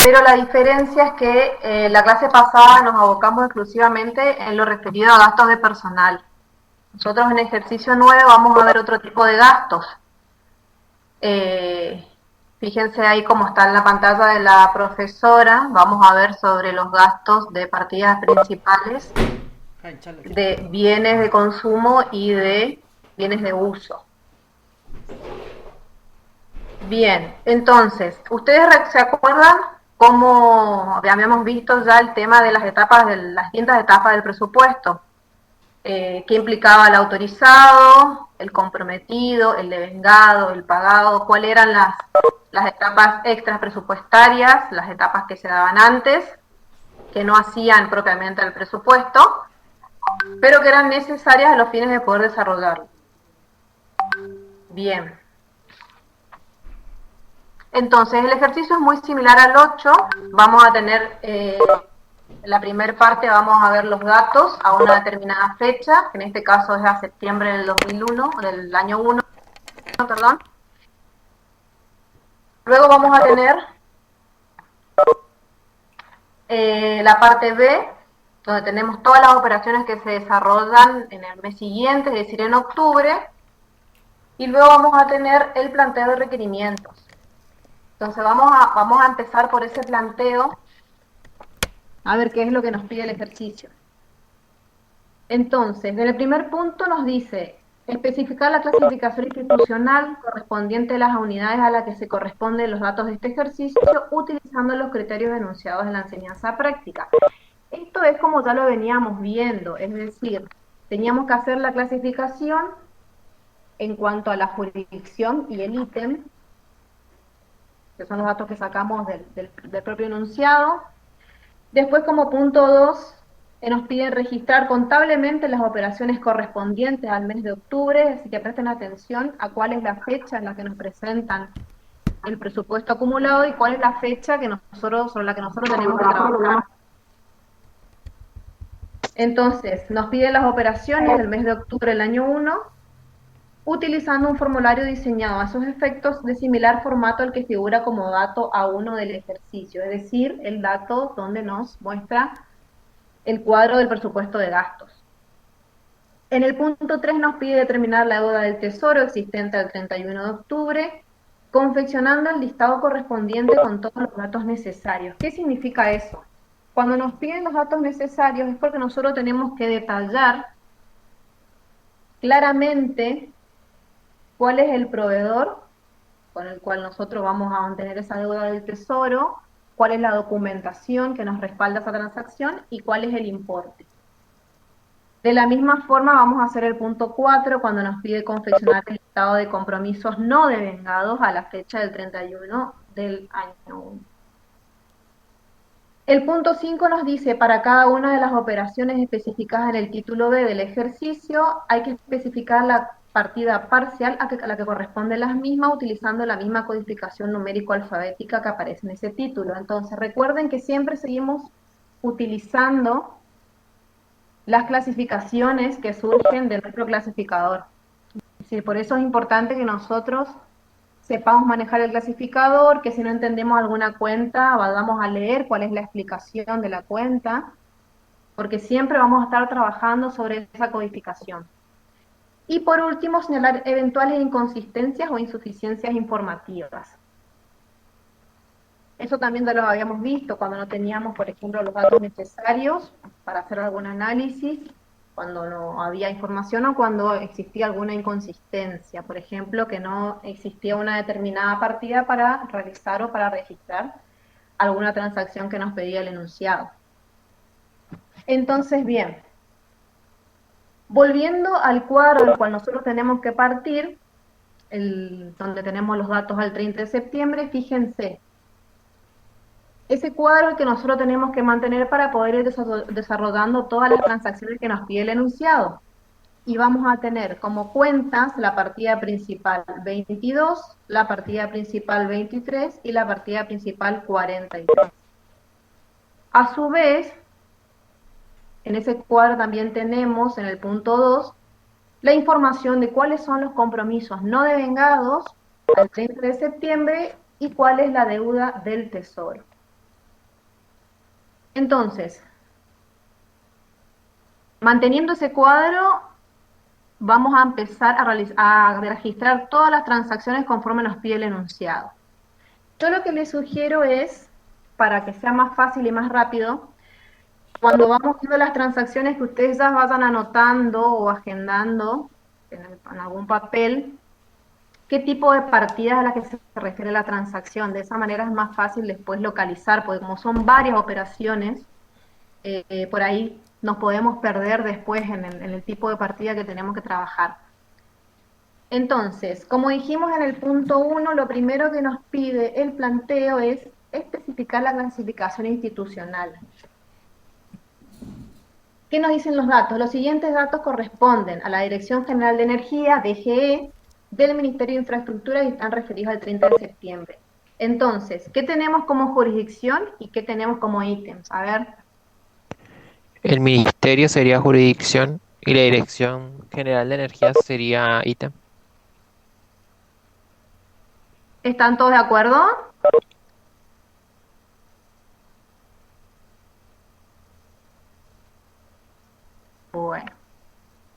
pero la diferencia es que la clase pasada nos abocamos exclusivamente en lo referido a gastos de personal. Nosotros en ejercicio 9 vamos a ver otro tipo de gastos. Fíjense ahí cómo está en la pantalla de la profesora, vamos a ver sobre los gastos de partidas principales de bienes de consumo y de bienes de uso. Bien, entonces, ¿ustedes se acuerdan cómo habíamos visto ya el tema de las etapas, de las distintas etapas del presupuesto? ¿Qué implicaba el autorizado, el comprometido, el devengado, el pagado? ¿Cuáles eran las etapas extras presupuestarias, las etapas que se daban antes, que no hacían propiamente el presupuesto, pero que eran necesarias a los fines de poder desarrollarlo? Bien. Entonces, el ejercicio es muy similar al 8. Vamos a tener, la primera parte vamos a ver los datos a una determinada fecha, que en este caso es a septiembre del 2001, del año 1, perdón. Luego vamos a tener la parte B, donde tenemos todas las operaciones que se desarrollan en el mes siguiente, es decir, en octubre. Y luego vamos a tener el planteo de requerimientos. Entonces vamos a empezar por ese planteo, a ver qué es lo que nos pide el ejercicio. Entonces, en el primer punto nos dice especificar la clasificación institucional correspondiente a las unidades a las que se corresponden los datos de este ejercicio utilizando los criterios enunciados en la enseñanza práctica. Esto es como ya lo veníamos viendo, es decir, teníamos que hacer la clasificación en cuanto a la jurisdicción y el ítem, que son los datos que sacamos del propio enunciado. Después, como punto 2, nos piden registrar contablemente las operaciones correspondientes al mes de octubre, así que presten atención a cuál es la fecha en la que nos presentan el presupuesto acumulado y cuál es la fecha sobre la que nosotros tenemos que trabajar. Entonces, nos piden las operaciones del mes de octubre del año 1, utilizando un formulario diseñado a esos efectos de similar formato al que figura como dato A1 del ejercicio, es decir, el dato donde nos muestra el cuadro del presupuesto de gastos. En el punto 3 nos pide determinar la deuda del tesoro existente al 31 de octubre, confeccionando el listado correspondiente con todos los datos necesarios. ¿Qué significa eso? Cuando nos piden los datos necesarios es porque nosotros tenemos que detallar claramente cuál es el proveedor con el cual nosotros vamos a mantener esa deuda del tesoro, cuál es la documentación que nos respalda esa transacción y cuál es el importe. De la misma forma vamos a hacer el punto 4 cuando nos pide confeccionar el listado de compromisos no devengados a la fecha del 31 del año 1. El punto 5 nos dice, para cada una de las operaciones especificadas en el título B del ejercicio, hay que especificar la partida parcial a la que corresponde las mismas, utilizando la misma codificación numérico-alfabética que aparece en ese título. Entonces, recuerden que siempre seguimos utilizando las clasificaciones que surgen de nuestro clasificador. Sí, por eso es importante que nosotros sepamos manejar el clasificador, que si no entendemos alguna cuenta, vayamos a leer cuál es la explicación de la cuenta, porque siempre vamos a estar trabajando sobre esa codificación. Y por último, señalar eventuales inconsistencias o insuficiencias informativas. Eso también ya lo habíamos visto cuando no teníamos, por ejemplo, los datos necesarios para hacer algún análisis, cuando no había información o cuando existía alguna inconsistencia, por ejemplo, que no existía una determinada partida para realizar o para registrar alguna transacción que nos pedía el enunciado. Entonces, bien, volviendo al cuadro del cual nosotros tenemos que partir, donde tenemos los datos al 30 de septiembre, fíjense, ese cuadro es el que nosotros tenemos que mantener para poder ir desarrollando todas las transacciones que nos pide el enunciado. Y vamos a tener como cuentas la partida principal 22, la partida principal 23 y la partida principal 43. A su vez, en ese cuadro también tenemos en el punto 2 la información de cuáles son los compromisos no devengados al 30 de septiembre y cuál es la deuda del tesoro. Entonces, manteniendo ese cuadro, vamos a empezar a registrar todas las transacciones conforme nos pide el enunciado. Yo lo que les sugiero es, para que sea más fácil y más rápido, cuando vamos viendo las transacciones, que ustedes ya vayan anotando o agendando en algún papel qué tipo de partida es a la que se refiere la transacción. De esa manera es más fácil después localizar, porque como son varias operaciones, por ahí nos podemos perder después en el tipo de partida que tenemos que trabajar. Entonces, como dijimos en el punto 1, lo primero que nos pide el planteo es especificar la clasificación institucional. ¿Qué nos dicen los datos? Los siguientes datos corresponden a la Dirección General de Energía, DGE, del Ministerio de Infraestructura y están referidos al 30 de septiembre. Entonces, ¿qué tenemos como jurisdicción y qué tenemos como ítems? A ver, El ministerio sería jurisdicción y la Dirección General de Energía sería ítem. ¿están todos de acuerdo? Bueno,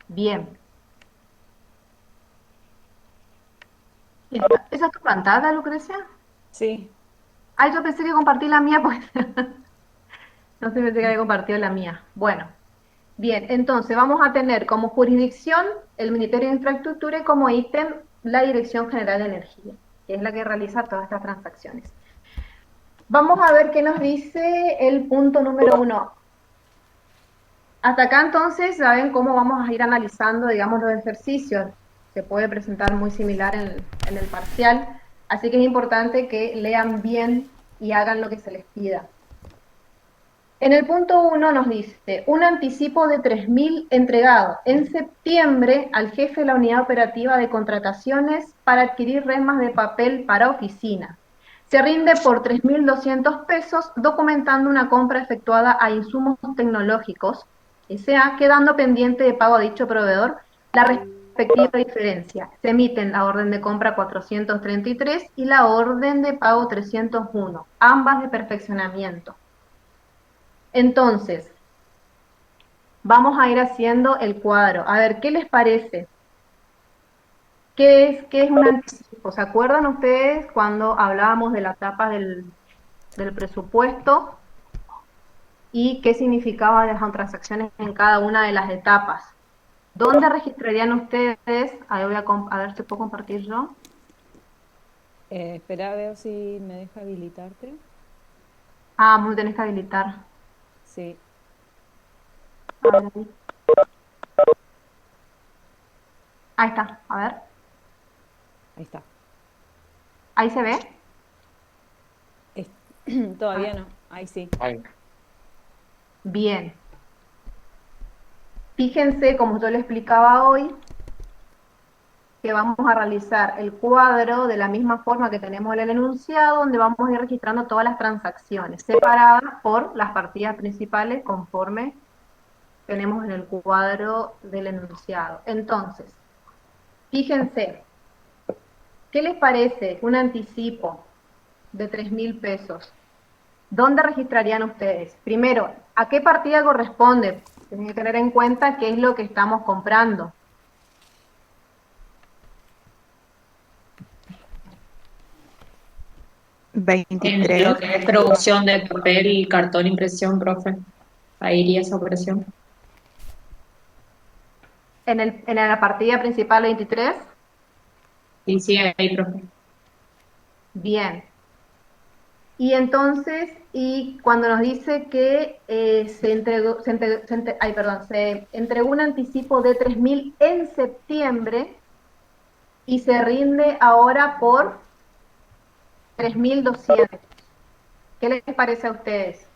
bien. ¿Esa es tu pantalla, Lucrecia? Sí, Ay, yo pensé que compartí la mía, pues no sé, pensé que había compartido la mía. Bueno, bien, entonces vamos a tener como jurisdicción el Ministerio de Infraestructura y como ítem la Dirección General de Energía, que es la que realiza todas estas transacciones. Vamos a ver qué nos dice el punto número 1. Hasta acá entonces saben cómo vamos a ir analizando, digamos, los ejercicios. Se puede presentar muy similar en el parcial, así que es importante que lean bien y hagan lo que se les pida. En el punto 1 nos dice, un anticipo de 3.000 entregado en septiembre al jefe de la unidad operativa de contrataciones para adquirir remas de papel para oficina. Se rinde por 3.200 pesos documentando una compra efectuada a insumos tecnológicos, S.A., quedando pendiente de pago a dicho proveedor la respectiva diferencia. Se emiten la orden de compra 433 y la orden de pago 301, ambas de perfeccionamiento. Entonces, vamos a ir haciendo el cuadro. A ver, ¿qué les parece? ¿Qué es un anticipo? ¿Se acuerdan ustedes cuando hablábamos de la etapa del presupuesto y qué significaba las transacciones en cada una de las etapas? ¿Dónde registrarían ustedes? Ahí voy a ver si puedo compartir yo. espera, veo si me deja habilitarte. Ah, muy tenés que habilitar. Sí, A ver, ahí está. A ver, ahí está. ahí se ve. Es- Ah, Todavía no, ahí sí. bien. Fíjense, como yo le explicaba hoy, que vamos a realizar el cuadro de la misma forma que tenemos en el enunciado, donde vamos a ir registrando todas las transacciones, separadas por las partidas principales conforme tenemos en el cuadro del enunciado. Entonces, fíjense, ¿qué les parece un anticipo de 3.000 pesos? ¿Dónde registrarían ustedes? Primero, ¿a qué partida corresponde? Tienen que tener en cuenta qué es lo que estamos comprando. 23. En lo que es producción de papel y cartón impresión, profe. Ahí iría esa operación. En la partida principal 23, Y sí, ahí, profe. bien. Y entonces, y cuando nos dice que se entregó un anticipo de 3.000 en septiembre y se rinde ahora por 3.200. ¿Qué les parece a ustedes?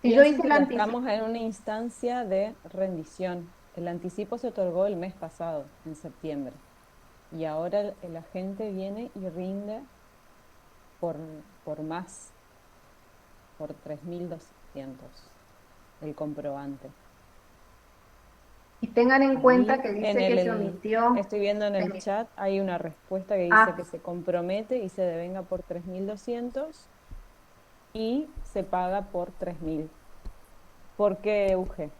Si yo Piensen hice que el ya anticipo, estamos en una instancia de rendición. El anticipo se otorgó el mes pasado, en septiembre, y ahora el agente viene y rinde por, por más. por 3.200 el comprobante. Y tengan en cuenta Ahí que en dice que se omitió. estoy viendo en el chat, hay una respuesta que dice Ah, que se compromete y se devenga por 3.200 y se paga por 3.000. ¿Por qué, Euge?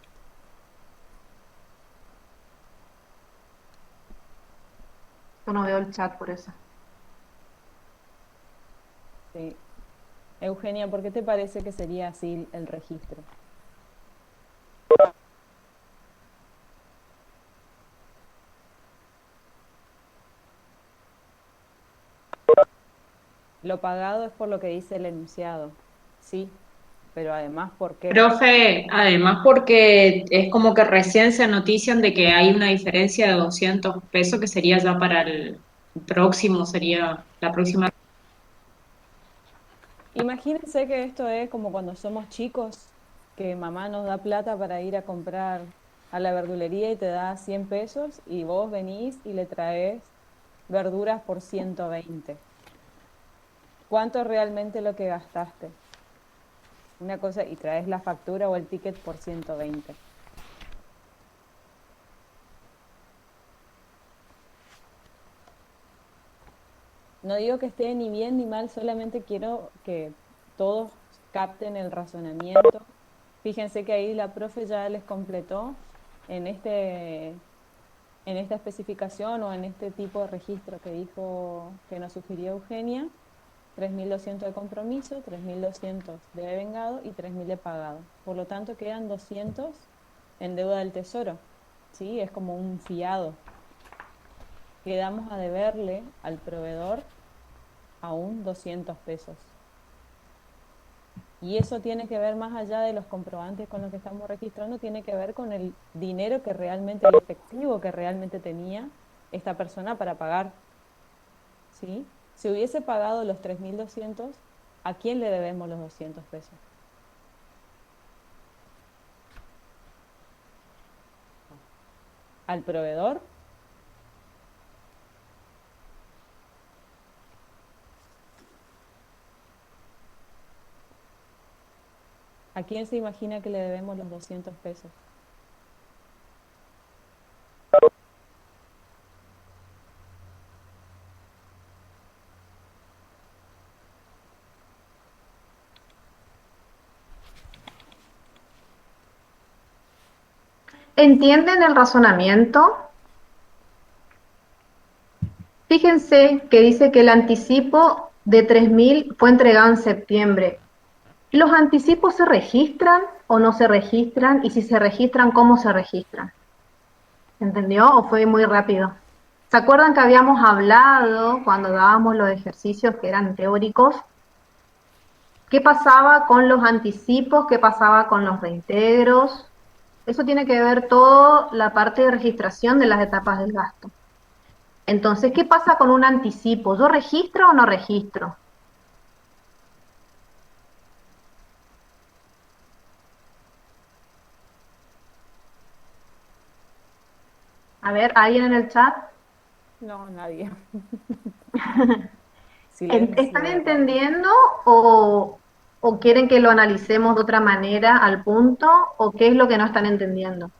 yo no veo el chat por eso. Sí. Eugenia, ¿por qué te parece que sería así el registro? Lo pagado es por lo que dice el enunciado, sí, pero además, ¿por qué? Profe, además porque es como que recién se notician de que hay una diferencia de 200 pesos que sería ya para el próximo, sería la próxima. Imagínense que esto es como cuando somos chicos, que mamá nos da plata para ir a comprar a la verdulería y te da 100 pesos y vos venís y le traes verduras por 120. ¿Cuánto es realmente lo que gastaste? Una cosa, y traes la factura o el ticket por 120. No digo que esté ni bien ni mal, solamente quiero que todos capten el razonamiento. Fíjense que ahí la profe ya les completó en en esta especificación o en este tipo de registro que dijo, que nos sugirió Eugenia, 3.200 de compromiso, 3.200 de devengado y 3.000 de pagado. Por lo tanto, quedan 200 en deuda del tesoro. ¿Sí? Es como un fiado. Quedamos a deberle al proveedor aún 200 pesos. Y eso tiene que ver más allá de los comprobantes con los que estamos registrando, tiene que ver con el dinero que realmente, el efectivo que realmente tenía esta persona para pagar. ¿Sí? Si hubiese pagado los 3.200, ¿a quién le debemos los 200 pesos? ¿Al proveedor? ¿A quién se imagina que le debemos los 200 pesos? ¿Entienden el razonamiento? Fíjense que dice que el anticipo de 3.000 fue entregado en septiembre. ¿Los anticipos se registran o no se registran? Y si se registran, ¿cómo se registran? ¿Entendió o fue muy rápido? ¿Se acuerdan que habíamos hablado cuando dábamos los ejercicios que eran teóricos? ¿Qué pasaba con los anticipos? ¿Qué pasaba con los reintegros? Eso tiene que ver toda la parte de registración de las etapas del gasto. Entonces, ¿qué pasa con un anticipo? ¿Yo registro o no registro? A ver, ¿alguien en el chat? No, nadie. Silencio ¿Están de radio. entendiendo o quieren que lo analicemos de otra manera al punto o qué es lo que no están entendiendo?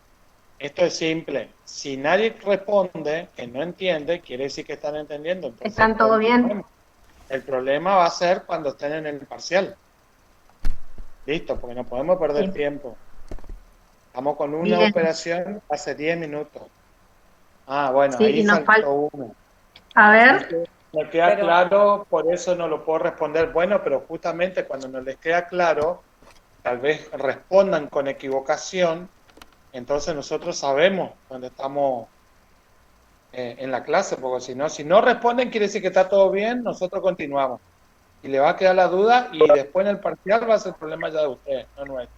Esto es simple. Si nadie responde, que no entiende, quiere decir que están entendiendo. Entonces, ¿Están todo bien? el problema va a ser cuando estén en el parcial. Listo, porque no podemos perder Sí. tiempo. Estamos con una Bien, operación hace 10 minutos. Ah, bueno, sí, ahí y nos falta... saltó uno. A Así ver, que me queda Pero claro, por eso no lo puedo responder. Bueno, pero justamente cuando no les queda claro, tal vez respondan con equivocación, entonces nosotros sabemos dónde estamos en la clase, porque si no responden quiere decir que está todo bien, nosotros continuamos. Y le va a quedar la duda y después en el parcial va a ser problema ya de ustedes, no nuestro.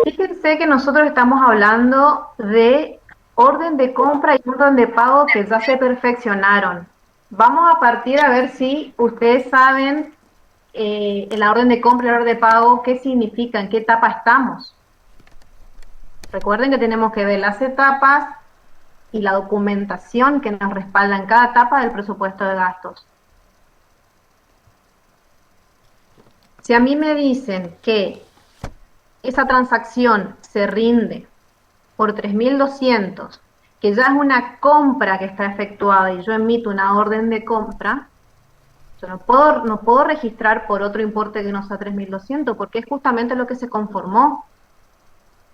fíjense que nosotros estamos hablando de orden de compra y orden de pago que ya se perfeccionaron. Vamos a partir a ver si ustedes saben en la orden de compra y la orden de pago qué significa, en qué etapa estamos. Recuerden que tenemos que ver las etapas y la documentación que nos respalda en cada etapa del presupuesto de gastos. Si a mí me dicen que esa transacción se rinde por 3.200, que ya es una compra que está efectuada y yo emito una orden de compra, yo no puedo registrar por otro importe que no sea 3.200 porque es justamente lo que se conformó.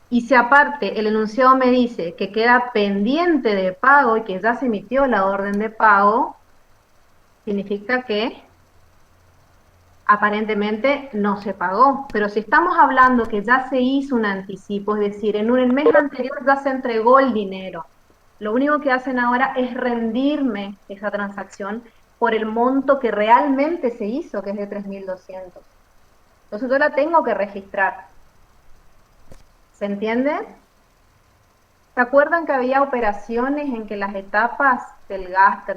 Y si aparte el enunciado me dice que queda pendiente de pago y que ya se emitió la orden de pago, significa que aparentemente no se pagó. Pero si estamos hablando que ya se hizo un anticipo, es decir, en el mes anterior ya se entregó el dinero, lo único que hacen ahora es rendirme esa transacción por el monto que realmente se hizo, que es de 3.200. Entonces yo la tengo que registrar. ¿Se entiende? ¿Se acuerdan que había operaciones en que las etapas del gasto,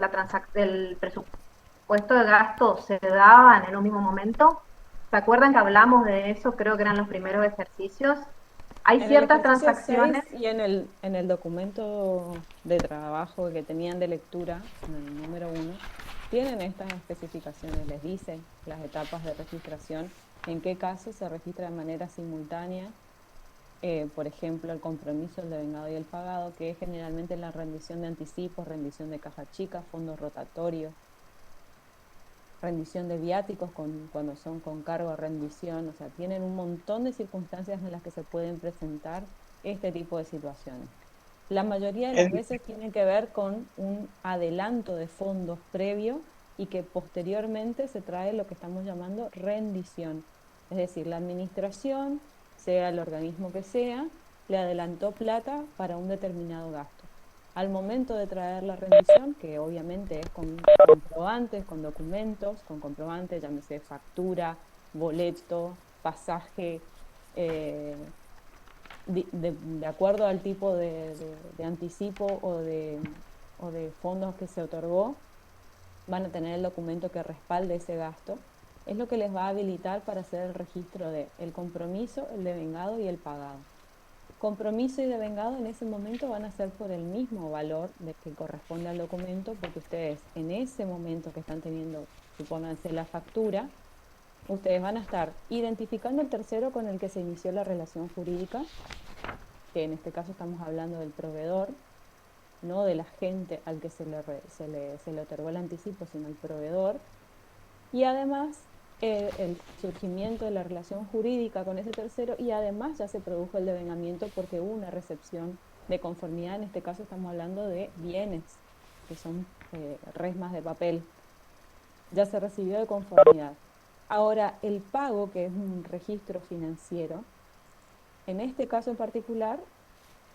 del presupuesto de gasto se daban en un mismo momento? ¿Se acuerdan que hablamos de eso? Creo que eran los primeros ejercicios. Hay En el ciertas ejercicio transacciones. 6 y en el documento de trabajo que tenían de lectura, en el número 1, tienen estas especificaciones, les dicen las etapas de registración, en qué casos se registra de manera simultánea, por ejemplo, el compromiso, el devengado y el pagado, que es generalmente la rendición de anticipos, rendición de caja chica, fondos rotatorios, rendición de viáticos cuando son con cargo a rendición, o sea, tienen un montón de circunstancias en las que se pueden presentar este tipo de situaciones. La mayoría de las veces tienen que ver con un adelanto de fondos previo y que posteriormente se trae lo que estamos llamando rendición. Es decir, la administración, sea el organismo que sea, le adelantó plata para un determinado gasto. Al momento de traer la rendición, que obviamente es con comprobantes, con documentos, con comprobantes, llámese factura, boleto, pasaje, de acuerdo al tipo de anticipo o de fondos que se otorgó, van a tener el documento que respalde ese gasto. Es lo que les va a habilitar para hacer el registro de el compromiso, el devengado y el pagado. Compromiso y devengado en ese momento van a ser por el mismo valor de que corresponde al documento, porque ustedes en ese momento que están teniendo, supónganse, la factura, ustedes van a estar identificando el tercero con el que se inició la relación jurídica, que en este caso estamos hablando del proveedor, no del agente al que se le otorgó el anticipo, sino el proveedor, y además el surgimiento de la relación jurídica con ese tercero, y además ya se produjo el devengamiento porque hubo una recepción de conformidad. En este caso estamos hablando de bienes, que son resmas de papel. Ya se recibió de conformidad. Ahora, el pago, que es un registro financiero, en este caso en particular,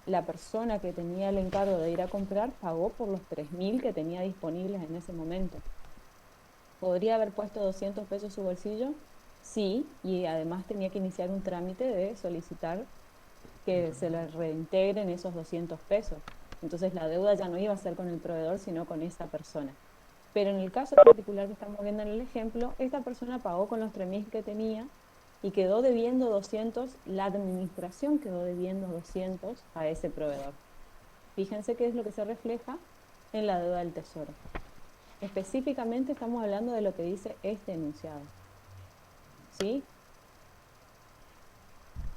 la persona que tenía el encargo de ir a comprar pagó por los 3.000 que tenía disponibles en ese momento. ¿Podría haber puesto 200 pesos en su bolsillo? Sí, y además tenía que iniciar un trámite de solicitar que se le reintegren esos 200 pesos. Entonces la deuda ya no iba a ser con el proveedor, sino con esa persona. Pero en el caso particular que estamos viendo en el ejemplo, esta persona pagó con los 3.000 que tenía y quedó debiendo 200, la administración quedó debiendo 200 a ese proveedor. Fíjense qué es lo que se refleja en la deuda del tesoro. Específicamente estamos hablando de lo que dice este enunciado. ¿Sí?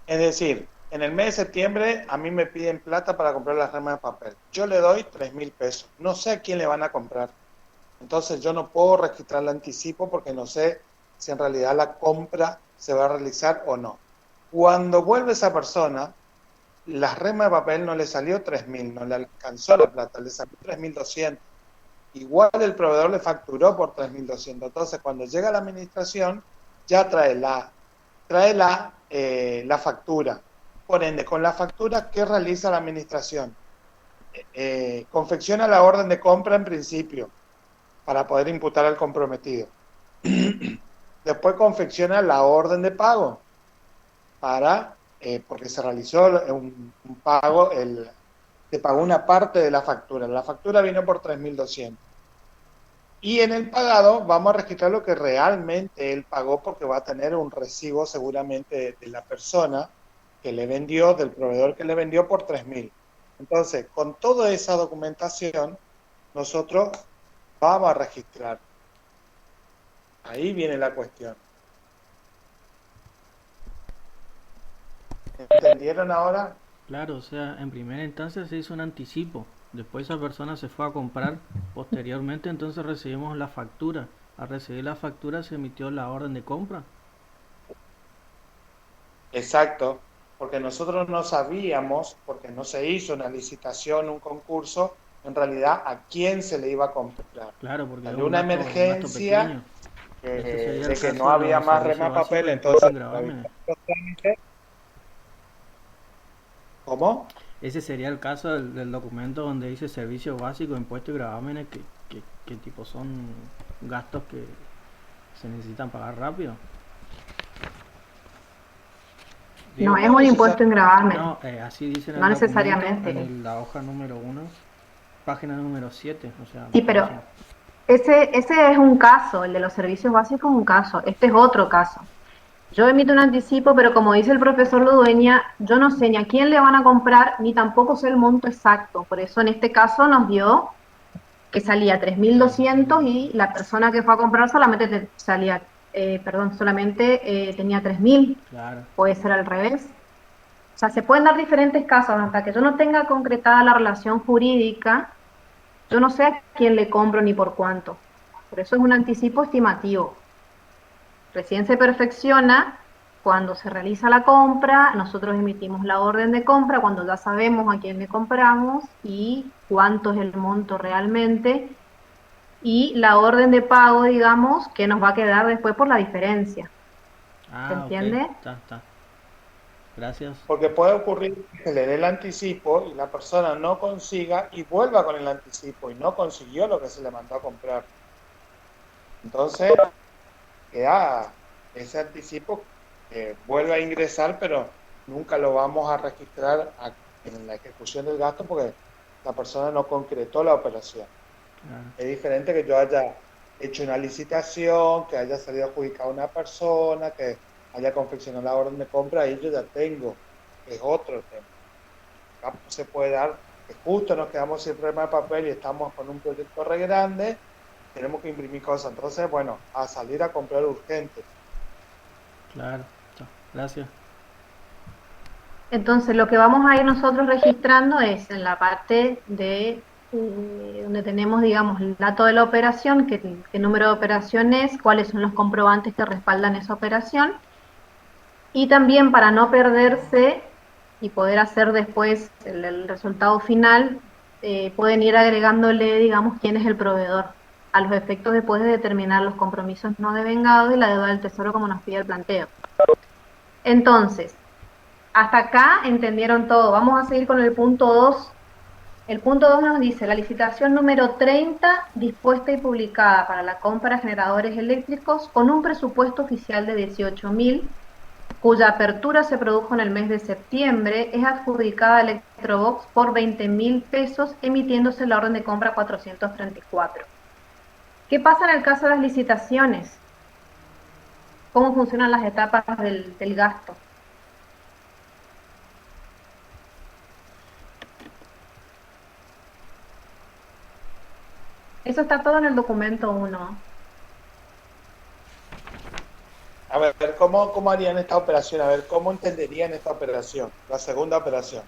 Es decir, en el mes de septiembre a mí me piden plata para comprar las remas de papel. Yo le doy 3.000 pesos. No sé a quién le van a comprar. Entonces yo no puedo registrar el anticipo porque no sé si en realidad la compra se va a realizar o no. Cuando vuelve esa persona, las remas de papel no le salió 3.000, no le alcanzó la plata, le salió 3.200. Igual el proveedor le facturó por 3.200. Entonces cuando llega a la administración ya trae la factura. Por ende, con la factura, ¿qué realiza la administración? Confecciona la orden de compra en principio para poder imputar al comprometido. Después confecciona la orden de pago porque se realizó un pago, se pagó una parte de la factura. La factura vino por 3.200. Y en el pagado vamos a registrar lo que realmente él pagó porque va a tener un recibo seguramente de la persona que le vendió, del proveedor que le vendió por 3.000. Entonces, con toda esa documentación, nosotros vamos a registrar. Ahí viene la cuestión. ¿Entendieron ahora? Claro, o sea, en primera instancia se hizo un anticipo, después esa persona se fue a comprar, posteriormente entonces recibimos la factura. Al recibir la factura se emitió la orden de compra. Exacto, porque nosotros no sabíamos, porque no se hizo una licitación, un concurso, en realidad a quién se le iba a comprar. Claro, porque es Salió una un gasto emergencia pequeño. Este sería el de que caso no de había los más servicios rema básicos papel, de impuestos entonces y gravámenes. ¿cómo? Ese sería el caso del documento donde dice servicios básicos, impuestos y gravámenes, que tipo son gastos que se necesitan pagar rápido. No Digo, es No un necesariamente. impuesto en gravamen, no, así dice en no el documento, necesariamente. en la hoja número 1, página número 7, o sea, Sí, por pero eso. ese es un caso, el de los servicios básicos es un caso, este es otro caso. Yo emito un anticipo, pero como dice el profesor Ludueña, yo no sé ni a quién le van a comprar, ni tampoco sé el monto exacto. Por eso en este caso nos dio que salía 3.200 y la persona que fue a comprar solamente salía, perdón, solamente tenía 3.000. Claro, Puede ser al revés. O sea, se pueden dar diferentes casos hasta que yo no tenga concretada la relación jurídica. Yo no sé a quién le compro ni por cuánto. Por eso es un anticipo estimativo. Recién se perfecciona cuando se realiza la compra, nosotros emitimos la orden de compra cuando ya sabemos a quién le compramos y cuánto es el monto realmente y la orden de pago, digamos, que nos va a quedar después por la diferencia. ¿Se ok, entiende? está. Gracias. Porque puede ocurrir que se le dé el anticipo y la persona no consiga y vuelva con el anticipo y no consiguió lo que se le mandó a comprar. Entonces, queda ese anticipo que vuelve a ingresar, pero nunca lo vamos a registrar en la ejecución del gasto porque la persona no concretó la operación. Claro, Es diferente que yo haya hecho una licitación, que haya salido adjudicada una persona, que haya confeccionado la orden de compra, ahí yo ya tengo, es otro tema. Acá se puede dar que justo nos quedamos sin problema de papel y estamos con un proyecto re grande, tenemos que imprimir cosas. Entonces, bueno, a salir a comprar urgente. claro, está. Gracias. Entonces, lo que vamos a ir nosotros registrando es en la parte de donde tenemos, digamos, el dato de la operación, qué número de operación es, cuáles son los comprobantes que respaldan esa operación, y también para no perderse y poder hacer después el resultado final, pueden ir agregándole, digamos, quién es el proveedor, a los efectos después de determinar los compromisos no devengados y la deuda del tesoro como nos pide el planteo. Entonces, hasta acá entendieron todo. Vamos a seguir con el punto 2. El punto 2 nos dice, la licitación número 30 dispuesta y publicada para la compra de generadores eléctricos con un presupuesto oficial de 18.000, cuya apertura se produjo en el mes de septiembre, es adjudicada a Electrobox por 20.000 pesos, emitiéndose la orden de compra 434. ¿Qué pasa en el caso de las licitaciones? ¿Cómo funcionan las etapas del gasto? Eso está todo en el documento 1. A ver, ¿cómo harían esta operación? A ver, ¿cómo entenderían esta operación? La segunda operación.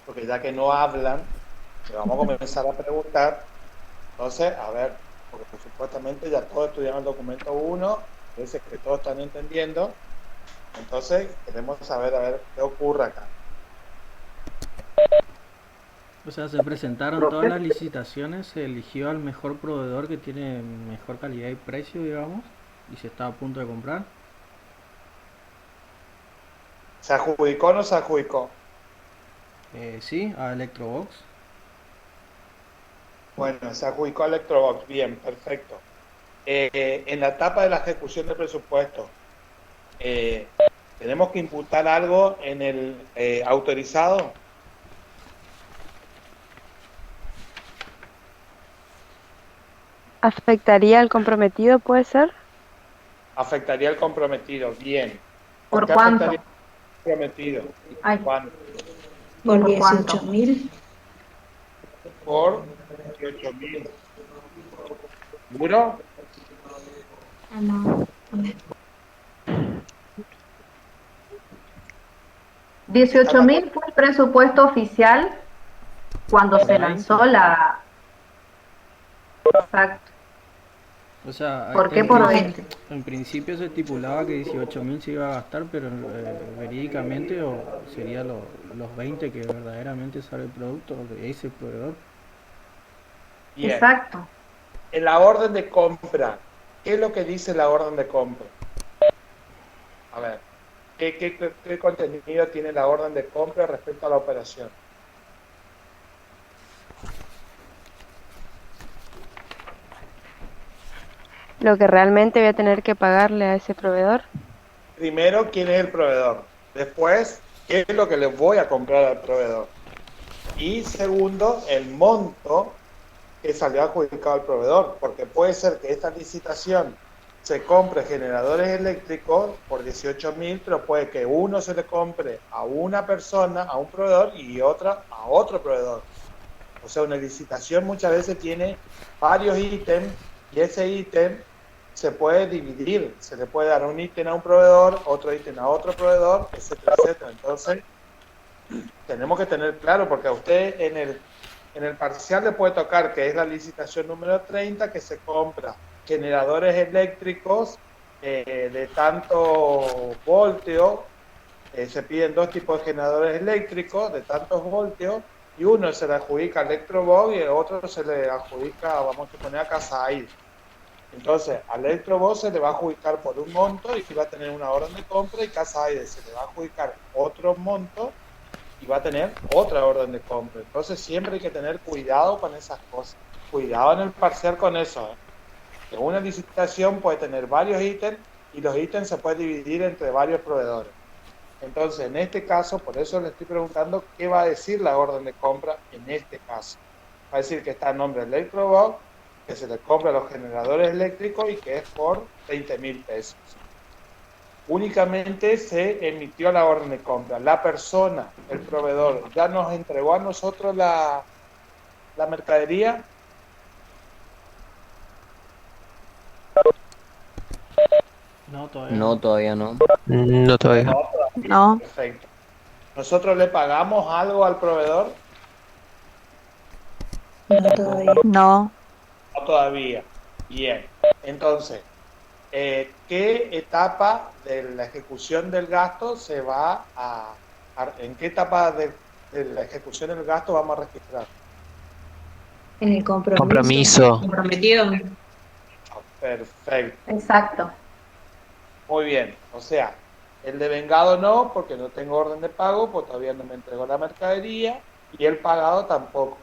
Porque ya que no hablan, le vamos a comenzar a preguntar. Entonces, a ver, porque supuestamente ya todos estudiaron el documento 1, dice que todos están entendiendo. Entonces, queremos saber, a ver, qué ocurre acá. O sea, se presentaron todas las licitaciones, se eligió al mejor proveedor que tiene mejor calidad y precio, digamos, y se está a punto de comprar. ¿Se adjudicó o no se adjudicó? Sí, a Electrobox. Bueno, se adjudicó a Electrobox. Bien, perfecto. En la etapa de la ejecución del presupuesto, ¿tenemos que imputar algo en el autorizado? ¿Afectaría al comprometido, puede ser? Afectaría al comprometido. Bien. ¿Por ¿Por qué afectaría cuánto? al comprometido? Ay, ¿Cuánto? Por ¿por cuánto? 18.000. Por 18.000. ¿Seguro? Ah, no. 18.000 fue el presupuesto oficial cuando Por se 20. lanzó la... Exacto. O sea, ¿Por qué por 20? en principio se estipulaba que 18.000 se iba a gastar, pero verídicamente sería los 20 que verdaderamente sale el producto de ese proveedor. Bien. Exacto. En la orden de compra, ¿qué es lo que dice la orden de compra? A ver, ¿qué contenido tiene la orden de compra respecto a la operación? Lo que realmente voy a tener que pagarle a ese proveedor. Primero, ¿quién es el proveedor? Después, ¿qué es lo que le voy a comprar al proveedor? Y segundo, el monto que salió adjudicado al proveedor, porque puede ser que esta licitación se compre generadores eléctricos por 18.000, pero puede que uno se le compre a una persona, a un proveedor, y otra a otro proveedor. O sea, una licitación muchas veces tiene varios ítems y ese ítem se puede dividir. Se le puede dar un ítem a un proveedor, otro ítem a otro proveedor, etcétera, etcétera. Entonces, tenemos que tener claro, porque a usted en el parcial le puede tocar, que es la licitación número 30, que se compra generadores eléctricos de tanto voltio. Se piden dos tipos de generadores eléctricos de tantos voltios, y uno se le adjudica a Electrobox y el otro se le adjudica, vamos a poner, a Casaid. Entonces, a Electrobox se le va a adjudicar por un monto y va a tener una orden de compra, y Casaid se le va a adjudicar otro monto y va a tener otra orden de compra. Entonces, siempre hay que tener cuidado con esas cosas. Cuidado en el parcial con eso. Que una licitación puede tener varios ítems y los ítems se pueden dividir entre varios proveedores. Entonces, en este caso, por eso le estoy preguntando qué va a decir la orden de compra en este caso. Va a decir que está en nombre de Electrobox, que se le compra los generadores eléctricos y que es por 20.000 pesos. Únicamente se emitió la orden de compra. La persona, el proveedor, ya nos entregó a nosotros la mercadería. No, todavía No, no. todavía no. No todavía. No, Perfecto. ¿Nosotros le pagamos algo al proveedor? no todavía. No, No todavía. Bien. Entonces, ¿qué etapa de la ejecución del gasto se va en qué etapa de la ejecución del gasto vamos a registrar? En el Compromiso. comprometido. Perfecto. Exacto. Muy bien. O sea, el devengado no, porque no tengo orden de pago, pues todavía no me entregó la mercadería, y el pagado tampoco.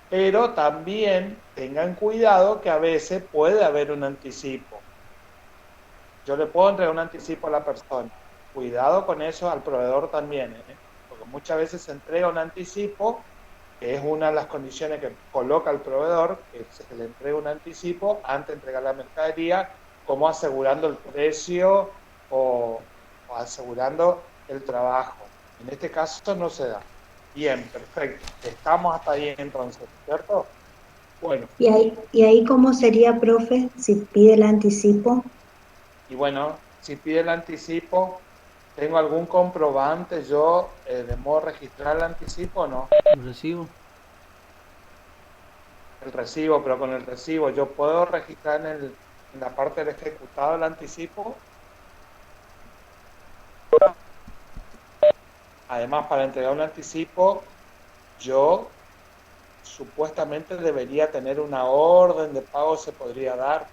Pero también tengan cuidado que a veces puede haber un anticipo. Yo le puedo entregar un anticipo a la persona. Cuidado con eso, al proveedor también, porque muchas veces se entrega un anticipo, que es una de las condiciones que coloca el proveedor, que se le entrega un anticipo antes de entregar la mercadería, como asegurando el precio o asegurando el trabajo. En este caso no se da. Bien, perfecto. Estamos hasta ahí entonces, ¿cierto? Bueno, ¿Y ahí cómo sería, profe, si pide el anticipo? y bueno, si pide el anticipo, ¿tengo algún comprobante yo de modo registrar el anticipo o no? ¿El recibo? El recibo, pero con el recibo, ¿yo puedo registrar en la parte del ejecutado el anticipo? Además, para entregar un anticipo, yo supuestamente debería tener una orden de pago, se podría dar,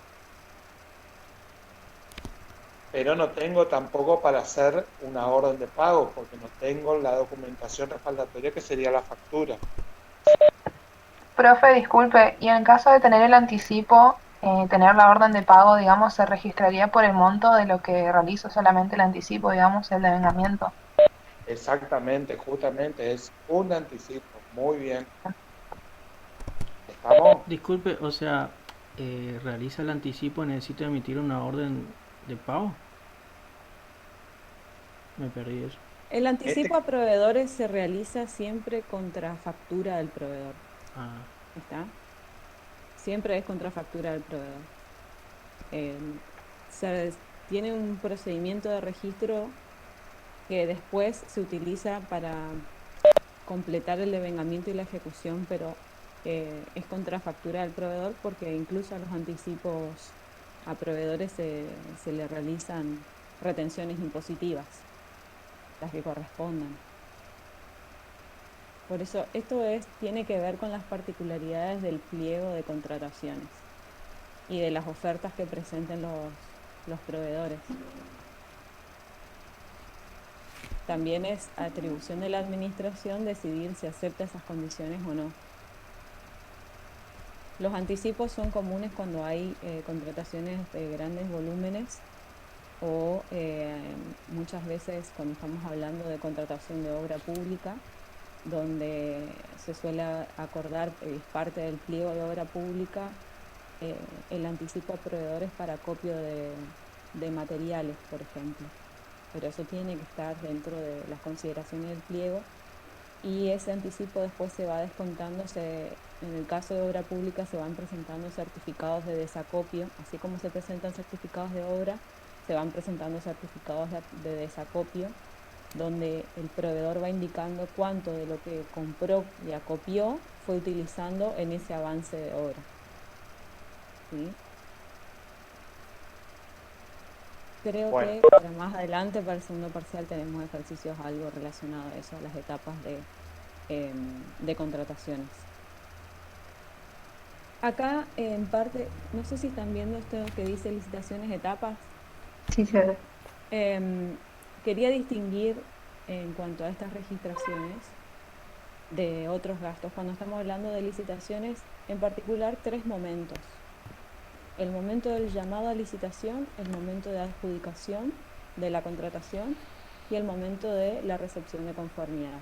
pero no tengo tampoco para hacer una orden de pago, porque no tengo la documentación respaldatoria que sería la factura. Profe, disculpe, y en caso de tener el anticipo, tener la orden de pago, digamos, se registraría por el monto de lo que realizo solamente el anticipo, digamos, el devengamiento. Exactamente, justamente es un anticipo. Muy bien. ¿Estamos? Disculpe, o sea, realiza el anticipo, necesita emitir una orden de pago. Me perdí eso. El anticipo a proveedores se realiza siempre contra factura del proveedor. Ah, ¿Está? Siempre es contra factura del proveedor. Eh, se tiene un procedimiento de registro que después se utiliza para completar el devengamiento y la ejecución, pero es contrafactura del proveedor porque incluso a los anticipos a proveedores se le realizan retenciones impositivas, las que correspondan. Por eso esto tiene que ver con las particularidades del pliego de contrataciones y de las ofertas que presenten los proveedores. También es atribución de la administración decidir si acepta esas condiciones o no. Los anticipos son comunes cuando hay contrataciones de grandes volúmenes o muchas veces cuando estamos hablando de contratación de obra pública, donde se suele acordar, es parte del pliego de obra pública, el anticipo a proveedores para acopio de materiales, por ejemplo. Pero eso tiene que estar dentro de las consideraciones del pliego y ese anticipo después se va descontándose. En el caso de obra pública se van presentando certificados de desacopio, así como se presentan certificados de obra, se van presentando certificados de desacopio, donde el proveedor va indicando cuánto de lo que compró y acopió fue utilizando en ese avance de obra. ¿Sí? Creo que para más adelante, para el segundo parcial, tenemos ejercicios algo relacionados a eso, a las etapas de contrataciones. Acá, en parte, no sé si están viendo esto que dice licitaciones, etapas. Sí, se ve. Quería distinguir en cuanto a estas registraciones de otros gastos. Cuando estamos hablando de licitaciones, en particular, 3 momentos. El momento del llamado a licitación, el momento de adjudicación de la contratación y el momento de la recepción de conformidad.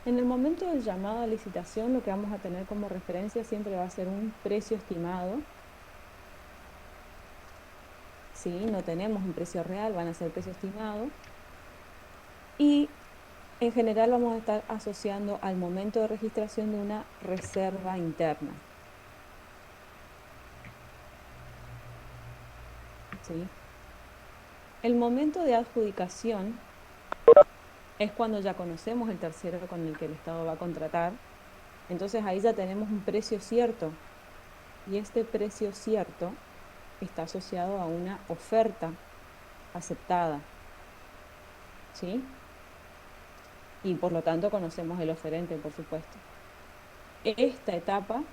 En el momento del llamado a licitación, lo que vamos a tener como referencia siempre va a ser un precio estimado. ¿Sí? No tenemos un precio real, van a ser precio estimado. Y en general vamos a estar asociando al momento de registración de una reserva interna. ¿Sí? El momento de adjudicación es cuando ya conocemos el tercero con el que el Estado va a contratar. Entonces ahí ya tenemos un precio cierto. Y este precio cierto está asociado a una oferta aceptada. ¿Sí? Y por lo tanto conocemos el oferente, por supuesto. Esta etapa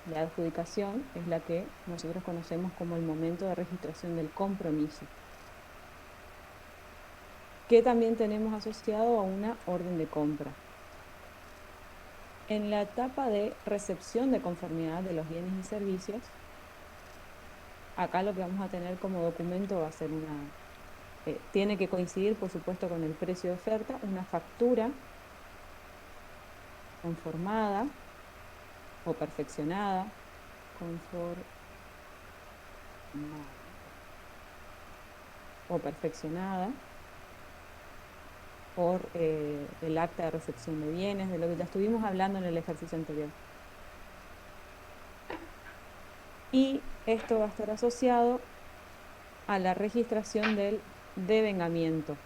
de adjudicación es la que nosotros conocemos como el momento de registración del compromiso, que también tenemos asociado a una orden de compra. En la etapa de recepción de conformidad de los bienes y servicios, acá lo que vamos a tener como documento va a ser tiene que coincidir, por supuesto, con el precio de oferta, una factura conformada o perfeccionada, por el acta de recepción de bienes, de lo que ya estuvimos hablando en el ejercicio anterior. Y esto va a estar asociado a la registración del devengamiento.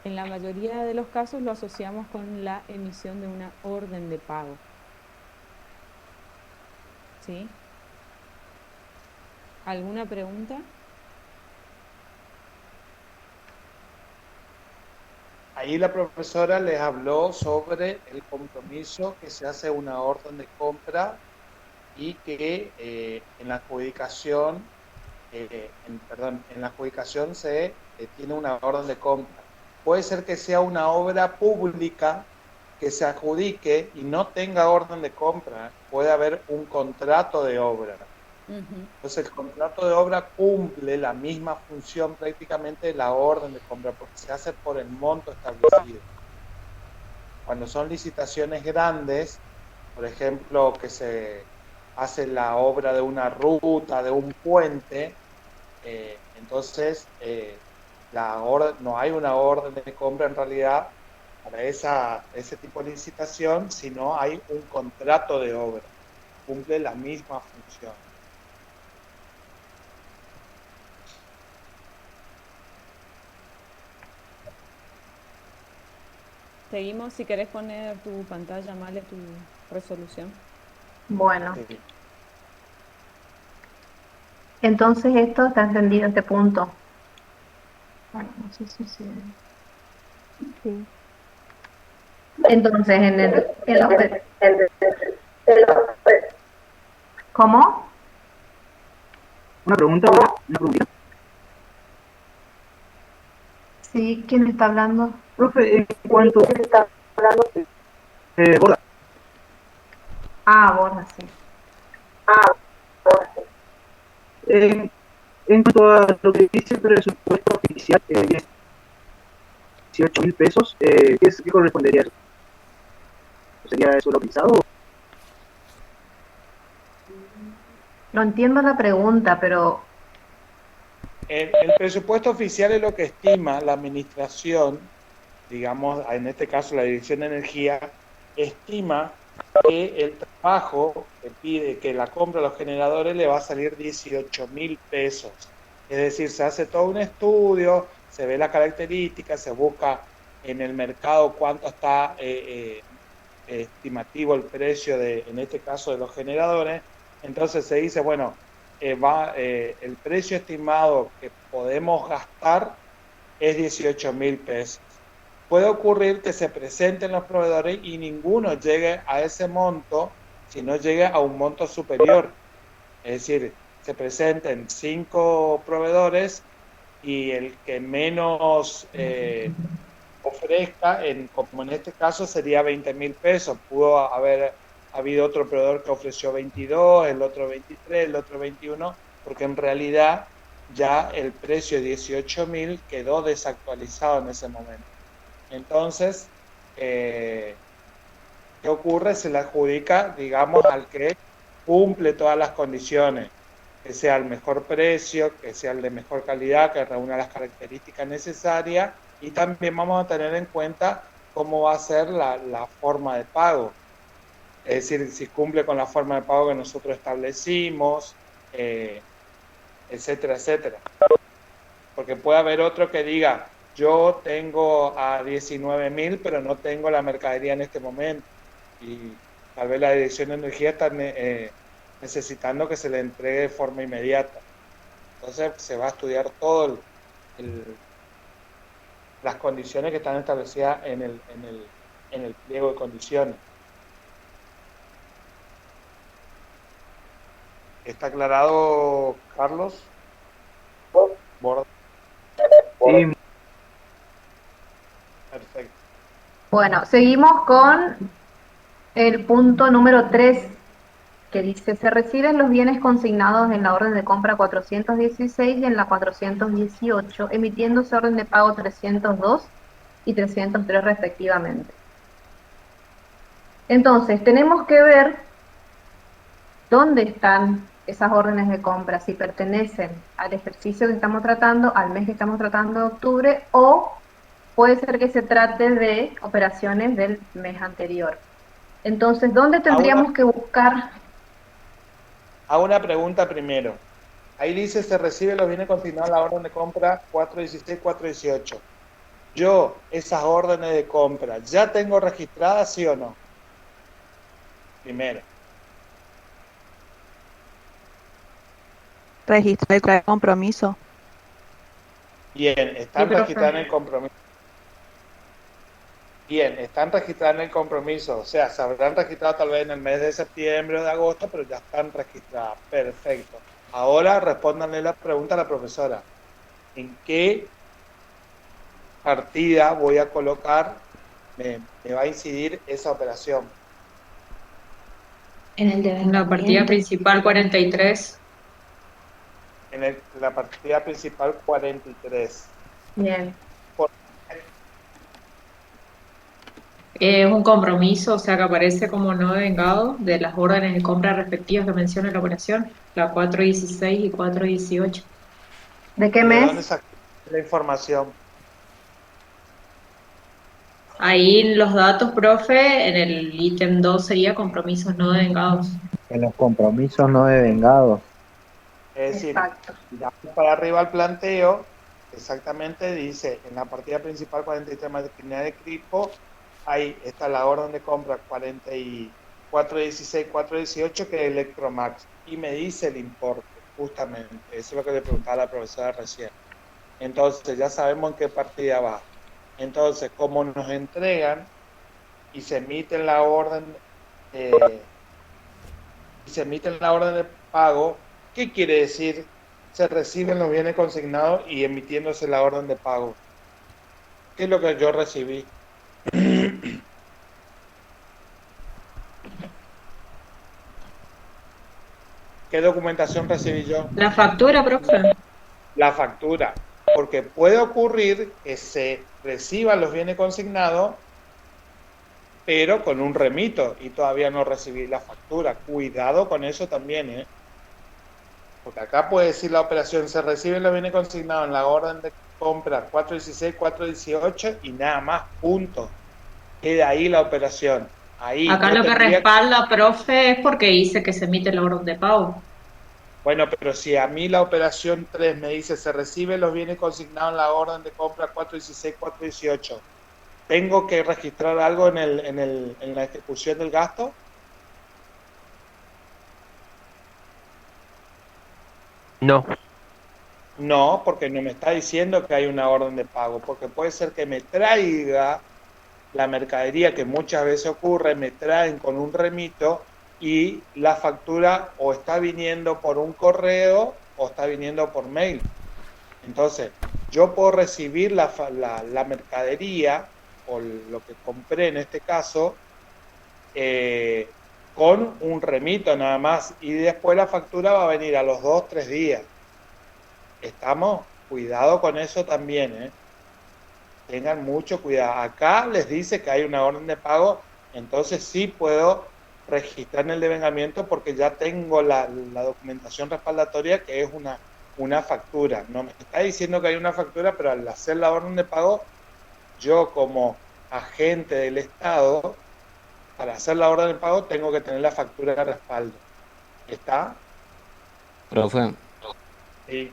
En la mayoría de los casos lo asociamos con la emisión de una orden de pago. ¿Sí? ¿Alguna pregunta? Ahí la profesora les habló sobre el compromiso que se hace una orden de compra y que en la adjudicación, en la adjudicación se tiene una orden de compra. Puede ser que sea una obra pública que se adjudique y no tenga orden de compra. Puede haber un contrato de obra. Entonces el contrato de obra cumple la misma función prácticamente de la orden de compra porque se hace por el monto establecido. Cuando son licitaciones grandes, por ejemplo, que se hace la obra de una ruta, de un puente, entonces no hay una orden de compra en realidad para ese tipo de licitación, sino hay un contrato de obra. Cumple la misma función. Seguimos, si querés poner tu pantalla, Male, tu resolución. Bueno, Sí. entonces esto está entendido, este punto. Bueno, no sé si Sí. Entonces, ¿cómo? Una pregunta, una preguntita. Sí, ¿quién está hablando? Profe, en cuanto borda, Ah, Borja, sí. en, en cuanto a lo que dice el presupuesto oficial, 18.000 pesos, ¿qué correspondería a eso? ¿Sería eso lo utilizado? No entiendo la pregunta, pero El presupuesto oficial es lo que estima la administración, digamos, en este caso la Dirección de Energía, estima que el trabajo que pide, que la compra de los generadores le va a salir 18.000 pesos. Es decir, se hace todo un estudio, se ve las características, se busca en el mercado cuánto está estimativo el precio de, en este caso, de los generadores. Entonces se dice, bueno, el precio estimado que podemos gastar es 18.000 pesos. Puede ocurrir que se presenten los proveedores y ninguno llegue a ese monto, sino llegue a un monto superior. Es decir, se presenten 5 proveedores y el que menos ofrezca, como en este caso sería 20.000 pesos. Pudo haber habido otro proveedor que ofreció 22, el otro 23, el otro 21, porque en realidad ya el precio de 18.000 quedó desactualizado en ese momento. Entonces, ¿qué ocurre? Se le adjudica, digamos, al que cumple todas las condiciones, que sea el mejor precio, que sea el de mejor calidad, que reúna las características necesarias, y también vamos a tener en cuenta cómo va a ser la forma de pago. Es decir, si cumple con la forma de pago que nosotros establecimos, etcétera, etcétera. Porque puede haber otro que diga, yo tengo a 19.000, pero no tengo la mercadería en este momento. Y tal vez la Dirección de Energía está necesitando que se le entregue de forma inmediata. Entonces se va a estudiar todo las condiciones que están establecidas en el pliego de condiciones. ¿Está aclarado, Carlos? Borda. Sí, Perfecto. bueno, seguimos con el punto número 3, que dice, se reciben los bienes consignados en la orden de compra 416 y en la 418, emitiéndose orden de pago 302 y 303 respectivamente. Entonces, tenemos que ver dónde están esas órdenes de compra, si pertenecen al ejercicio que estamos tratando, al mes que estamos tratando de octubre, o puede ser que se trate de operaciones del mes anterior. Entonces, ¿dónde tendríamos que buscar? Hago una pregunta primero. Ahí dice, se recibe los bienes consignados en la orden de compra 416, 418. Yo, esas órdenes de compra, ¿ya tengo registradas, sí o no? Primero. Registrar el compromiso. Bien, están registradas en el compromiso. Bien, están registradas en el compromiso. O sea, se habrán registrado tal vez en el mes de septiembre o de agosto, pero ya están registradas. Perfecto. Ahora respóndanle la pregunta a la profesora. ¿En qué partida voy a colocar, me va a incidir esa operación? En el En la partida devengamiento. principal 43. En la partida principal 43. Bien. Es un compromiso, o sea que aparece como no devengado de las órdenes de compra respectivas que menciona la operación, la 416 y 418. ¿De qué ¿Y de dónde mes? saqué la información? Ahí los datos, profe, en el ítem 2 sería compromisos no devengados. En los compromisos no devengados. Es decir, Exacto. ya para arriba al planteo, exactamente dice, en la partida principal 43 maquinaria de equipo, ahí está la orden de compra 4416, 418 que es Electromax y me dice el importe, justamente. Eso es lo que le preguntaba a la profesora recién. Entonces ya sabemos en qué partida va. Entonces, como nos entregan y se emite la orden de pago, ¿qué quiere decir? Se reciben los bienes consignados y emitiéndose la orden de pago. ¿Qué es lo que yo recibí? ¿Qué documentación recibí yo? La factura, profe. La factura. Porque puede ocurrir que se reciban los bienes consignados, pero con un remito y todavía no recibí la factura. Cuidado con eso también, ¿eh? Porque acá puede decir la operación, se reciben los bienes consignados en la orden de compra 416, 418 y nada más, punto. Queda ahí la operación. Ahí Acá no lo que tendría. respalda, profe, es porque dice que se emite la orden de pago. Bueno, pero si a mí la operación 3 me dice se reciben los bienes consignados en la orden de compra 416, 418, ¿tengo que registrar algo en la ejecución del gasto? No. No, porque no me está diciendo que hay una orden de pago, porque puede ser que me traiga la mercadería, que muchas veces ocurre, me traen con un remito y la factura o está viniendo por un correo o está viniendo por mail. Entonces, yo puedo recibir la mercadería o lo que compré en este caso con un remito nada más y después la factura va a venir a los 2-3 días. ¿Estamos? Cuidado con eso también, ¿eh? Tengan mucho cuidado. Acá les dice que hay una orden de pago, entonces sí puedo registrar en el devengamiento porque ya tengo la documentación respaldatoria que es una factura. No me está diciendo que hay una factura, pero al hacer la orden de pago, yo como agente del Estado, para hacer la orden de pago tengo que tener la factura de respaldo. ¿Está? Profe, Sí.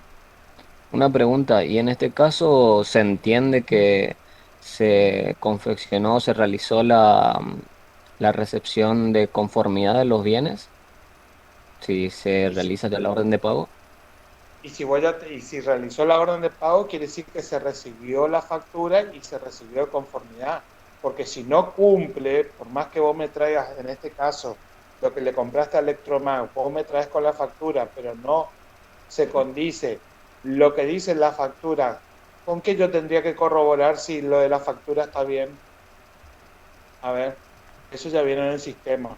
una pregunta, y en este caso se entiende que se confeccionó, se realizó la recepción de conformidad de los bienes, si se realiza ya la orden de pago. Y si realizó la orden de pago, quiere decir que se recibió la factura y se recibió de conformidad. Porque si no cumple, por más que vos me traigas, en este caso, lo que le compraste a Electromag, vos me traes con la factura, pero no se condice lo que dice la factura, ¿con qué yo tendría que corroborar si lo de la factura está bien? A ver, eso ya viene en el sistema.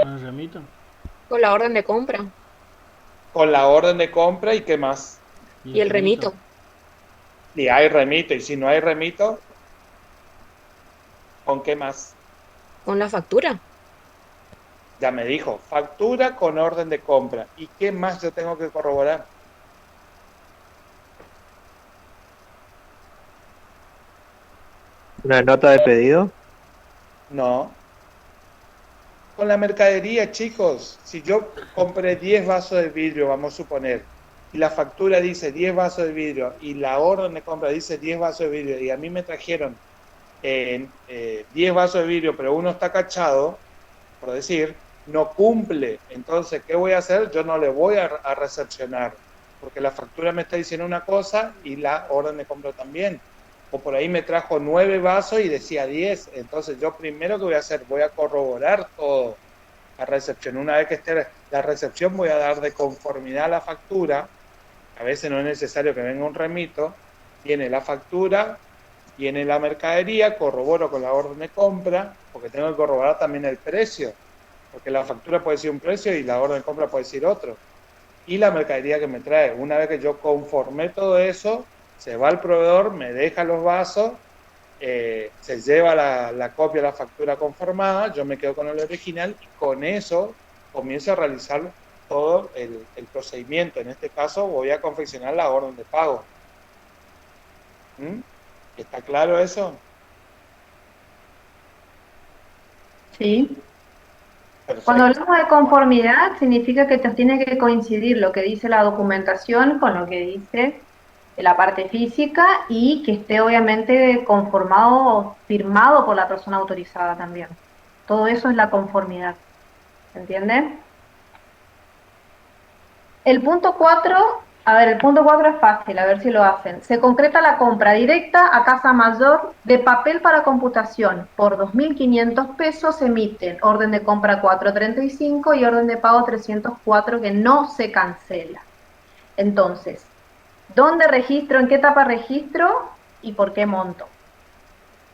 ¿Con el remito? Con la orden de compra Con la orden de compra y qué más. y el remito. Y hay remito, y si no hay remito, ¿con qué más? Con la factura. Ya me dijo, factura con orden de compra. ¿Y qué más yo tengo que corroborar? ¿Una nota de pedido? No. Con la mercadería, chicos, si yo compré 10 vasos de vidrio, vamos a suponer, y la factura dice 10 vasos de vidrio, y la orden de compra dice 10 vasos de vidrio, y a mí me trajeron 10 vasos de vidrio, pero uno está cachado, por decir, no cumple. Entonces, ¿qué voy a hacer? Yo no le voy a recepcionar, porque la factura me está diciendo una cosa y la orden de compra también. O por ahí me trajo 9 vasos y decía 10. Entonces, yo primero que voy a hacer, voy a corroborar todo la recepción. Una vez que esté la recepción, voy a dar de conformidad a la factura. A veces no es necesario que venga un remito. Viene la factura, viene la mercadería, corroboro con la orden de compra, porque tengo que corroborar también el precio, porque la factura puede decir un precio y la orden de compra puede decir otro. Y la mercadería que me trae. Una vez que yo conformé todo eso, se va al proveedor, me deja los vasos, se lleva la copia de la factura conformada, yo me quedo con el original y con eso comienzo a realizar todo el procedimiento. En este caso voy a confeccionar la orden de pago. ¿Mm? ¿Está claro eso? Sí. Perfecto. Cuando hablamos de conformidad, significa que te tiene que coincidir lo que dice la documentación con lo que dice la parte física y que esté obviamente conformado o firmado por la persona autorizada también. Todo eso es la conformidad, ¿se entiende? El punto 4, a ver, el punto 4 es fácil, a ver si lo hacen. Se concreta la compra directa a casa mayor de papel para computación. Por 2.500 pesos se emiten orden de compra 435 y orden de pago 304 que no se cancela. Entonces, ¿dónde registro, en qué etapa registro y por qué monto?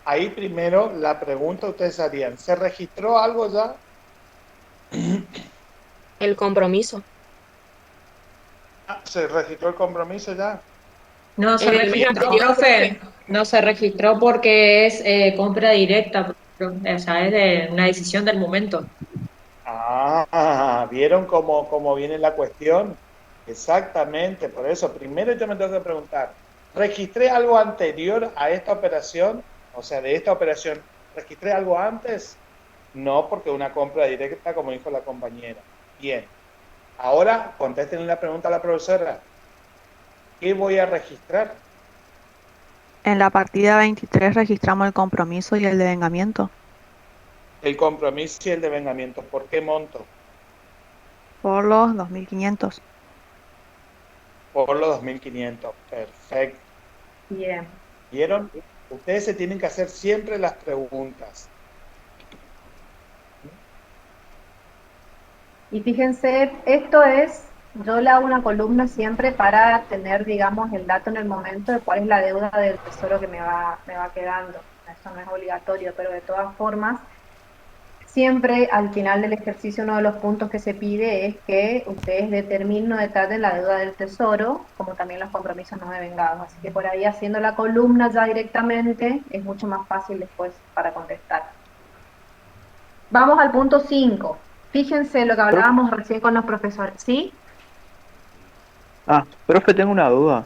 Ahí primero la pregunta ustedes harían, ¿se registró algo ya? El compromiso. ¿Se registró el compromiso ya? No se En el mes registró, anterior, profe. No se registró porque es compra directa, o sea, es de una decisión del momento. ¿Vieron cómo viene la cuestión? Exactamente, por eso primero yo me tengo que preguntar, ¿registré algo anterior a esta operación? O sea, de esta operación, ¿registré algo antes? No, porque una compra directa, como dijo la compañera. Bien, ahora contesten la pregunta a la profesora. ¿Qué voy a registrar? En la partida 23 registramos el compromiso y el devengamiento El compromiso y el devengamiento. ¿Por qué monto? por los 2.500. Por los 2.500. Perfecto. Bien. ¿Vieron? Ustedes se tienen que hacer siempre las preguntas. Y fíjense, esto es, yo le hago una columna siempre para tener, digamos, el dato en el momento de cuál es la deuda del tesoro que me va quedando. Eso no es obligatorio, pero de todas formas, siempre al final del ejercicio uno de los puntos que se pide es que ustedes determinen o detalle la deuda del tesoro, como también los compromisos no devengados. Así que por ahí haciendo la columna ya directamente es mucho más fácil después para contestar. Vamos al punto 5. Fíjense lo que hablábamos recién con los profesores, ¿sí? Profe, tengo una duda.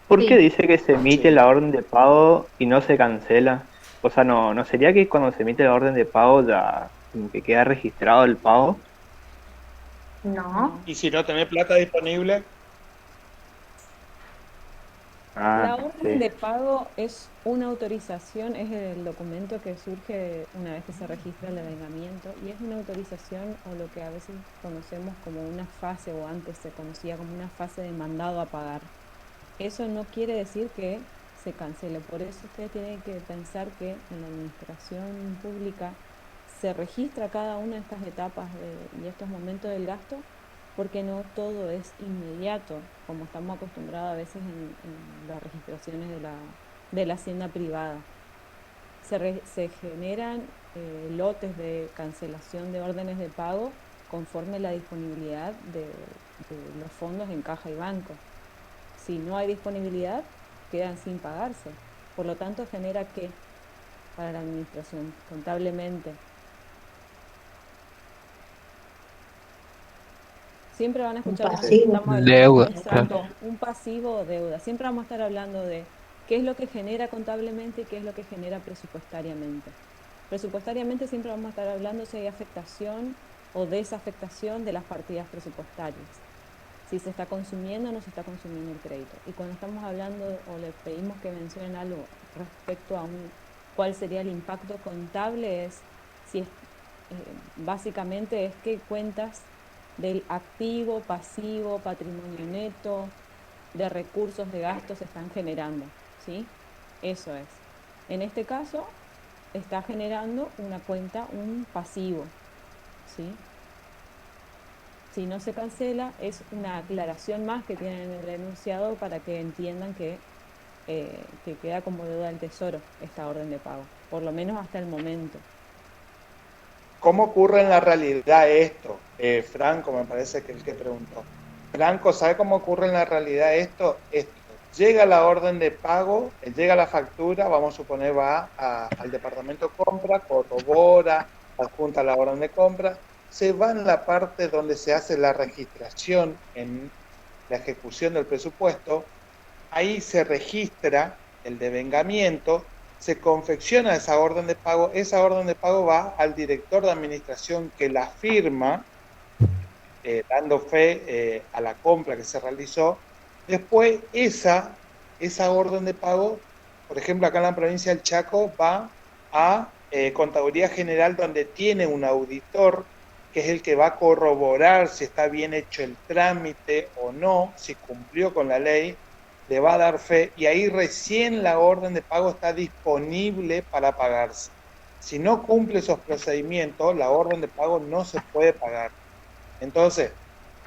¿Por Sí. qué dice que se emite la orden de pago y no se cancela? O sea, ¿no sería que cuando se emite la orden de pago ya como que queda registrado el pago? No. ¿Y si no tenés plata disponible? La orden Sí. de pago es una autorización, es el documento que surge una vez que se registra el devengamiento y es una autorización o lo que a veces conocemos como una fase o antes se conocía como una fase de mandado a pagar. Eso no quiere decir que se cancele, por eso ustedes tienen que pensar que en la administración pública se registra cada una de estas etapas y estos momentos del gasto porque no todo es inmediato, como estamos acostumbrados a veces en las registraciones de la hacienda privada. Se generan lotes de cancelación de órdenes de pago conforme la disponibilidad de los fondos en caja y banco. Si no hay disponibilidad, quedan sin pagarse. Por lo tanto, genera ¿qué? Para la administración, contablemente. Siempre van a escuchar Deuda. exacto, un pasivo o deuda. Siempre vamos a estar hablando de qué es lo que genera contablemente y qué es lo que genera presupuestariamente. Presupuestariamente siempre vamos a estar hablando si hay afectación o desafectación de las partidas presupuestarias. Si se está consumiendo o no se está consumiendo el crédito. Y cuando estamos hablando o le pedimos que mencionen algo respecto a cuál sería el impacto contable, básicamente es qué cuentas del activo, pasivo, patrimonio neto, de recursos, de gastos se están generando, ¿sí? Eso es. En este caso, está generando una cuenta, un pasivo, ¿sí? Si no se cancela, es una aclaración más que tienen en el enunciado para que entiendan que queda como deuda del tesoro esta orden de pago, por lo menos hasta el momento. ¿Cómo ocurre en la realidad esto? Franco, me parece que el que preguntó. Franco, ¿sabe cómo ocurre en la realidad esto? Llega la orden de pago, llega la factura, vamos a suponer va al departamento de compra, corrobora, adjunta la orden de compra, se va en la parte donde se hace la registración en la ejecución del presupuesto, ahí se registra el devengamiento, se confecciona esa orden de pago va al director de administración que la firma, dando fe a la compra que se realizó. Después esa esa orden de pago, por ejemplo, acá en la provincia del Chaco, va a Contaduría General, donde tiene un auditor que es el que va a corroborar si está bien hecho el trámite o no, si cumplió con la ley, le va a dar fe y ahí recién la orden de pago está disponible para pagarse. Si no cumple esos procedimientos, la orden de pago no se puede pagar. Entonces,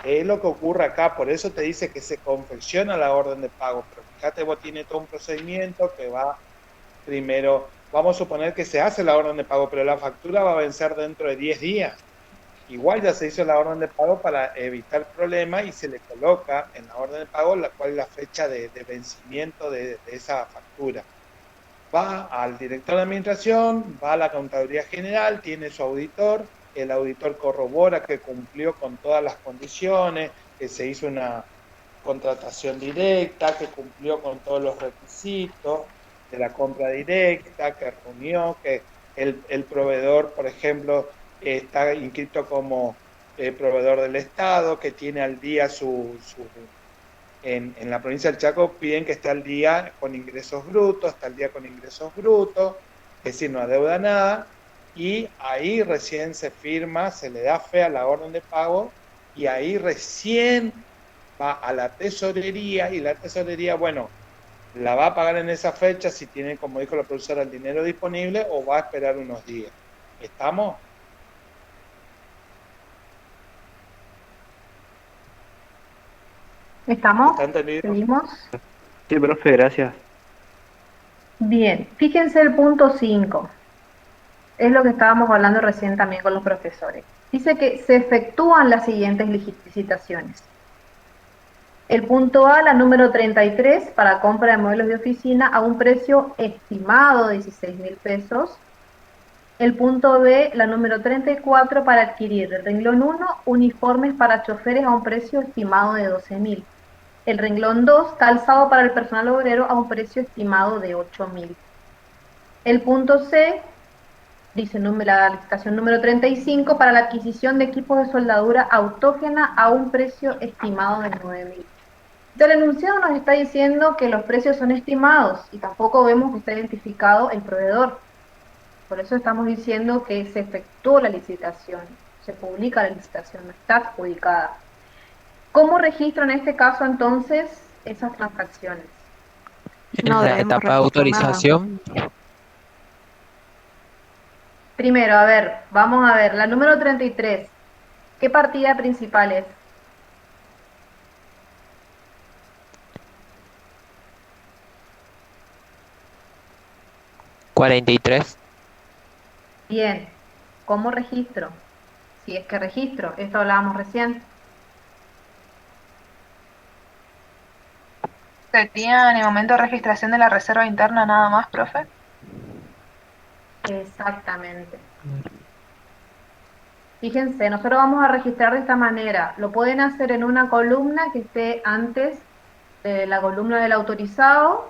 es lo que ocurre acá, por eso te dice que se confecciona la orden de pago, pero fíjate, vos tiene todo un procedimiento que va primero, vamos a suponer que se hace la orden de pago, pero la factura va a vencer dentro de 10 días. Igual ya se hizo la orden de pago para evitar problemas y se le coloca en la orden de pago cuál es la fecha de vencimiento de esa factura. Va al director de administración, va a la Contaduría General, tiene su auditor, el auditor corrobora que cumplió con todas las condiciones, que se hizo una contratación directa, que cumplió con todos los requisitos de la compra directa, que reunió, que el proveedor, por ejemplo, está inscrito como proveedor del Estado, que tiene al día en la provincia del Chaco piden que esté al día con ingresos brutos, está al día con ingresos brutos, es decir, no adeuda nada, y ahí recién se firma, se le da fe a la orden de pago, y ahí recién va a la tesorería, y la tesorería, bueno, la va a pagar en esa fecha si tiene, como dijo la profesora, el dinero disponible, o va a esperar unos días. ¿Estamos? ¿Estamos? ¿Está entendido? ¿Seguimos? Sí, profe, gracias. Bien, fíjense el punto 5. Es lo que estábamos hablando recién también con los profesores. Dice que se efectúan las siguientes licitaciones. El punto A, la número 33, para compra de muebles de oficina a un precio estimado de 16.000 pesos. El punto B, la número 34, para adquirir el renglón 1, uniformes para choferes a un precio estimado de 12.000. El renglón 2, calzado para el personal obrero a un precio estimado de 8.000. El punto C, dice la licitación número 35, para la adquisición de equipos de soldadura autógena a un precio estimado de 9.000. El enunciado nos está diciendo que los precios son estimados y tampoco vemos que está identificado el proveedor. Por eso estamos diciendo que se efectuó la licitación, se publica la licitación, no está adjudicada. ¿Cómo registro en este caso entonces esas transacciones? En No la debemos etapa de registrar nada. autorización, Primero, a ver, vamos a ver, la número 33, ¿qué partida principal es? $43. Bien, ¿cómo registro? Si es que registro, esto hablábamos recién. ¿Sería en el momento de registración de la reserva interna nada más, profe? Exactamente. Fíjense, nosotros vamos a registrar de esta manera. Lo pueden hacer en una columna que esté antes de la columna del autorizado,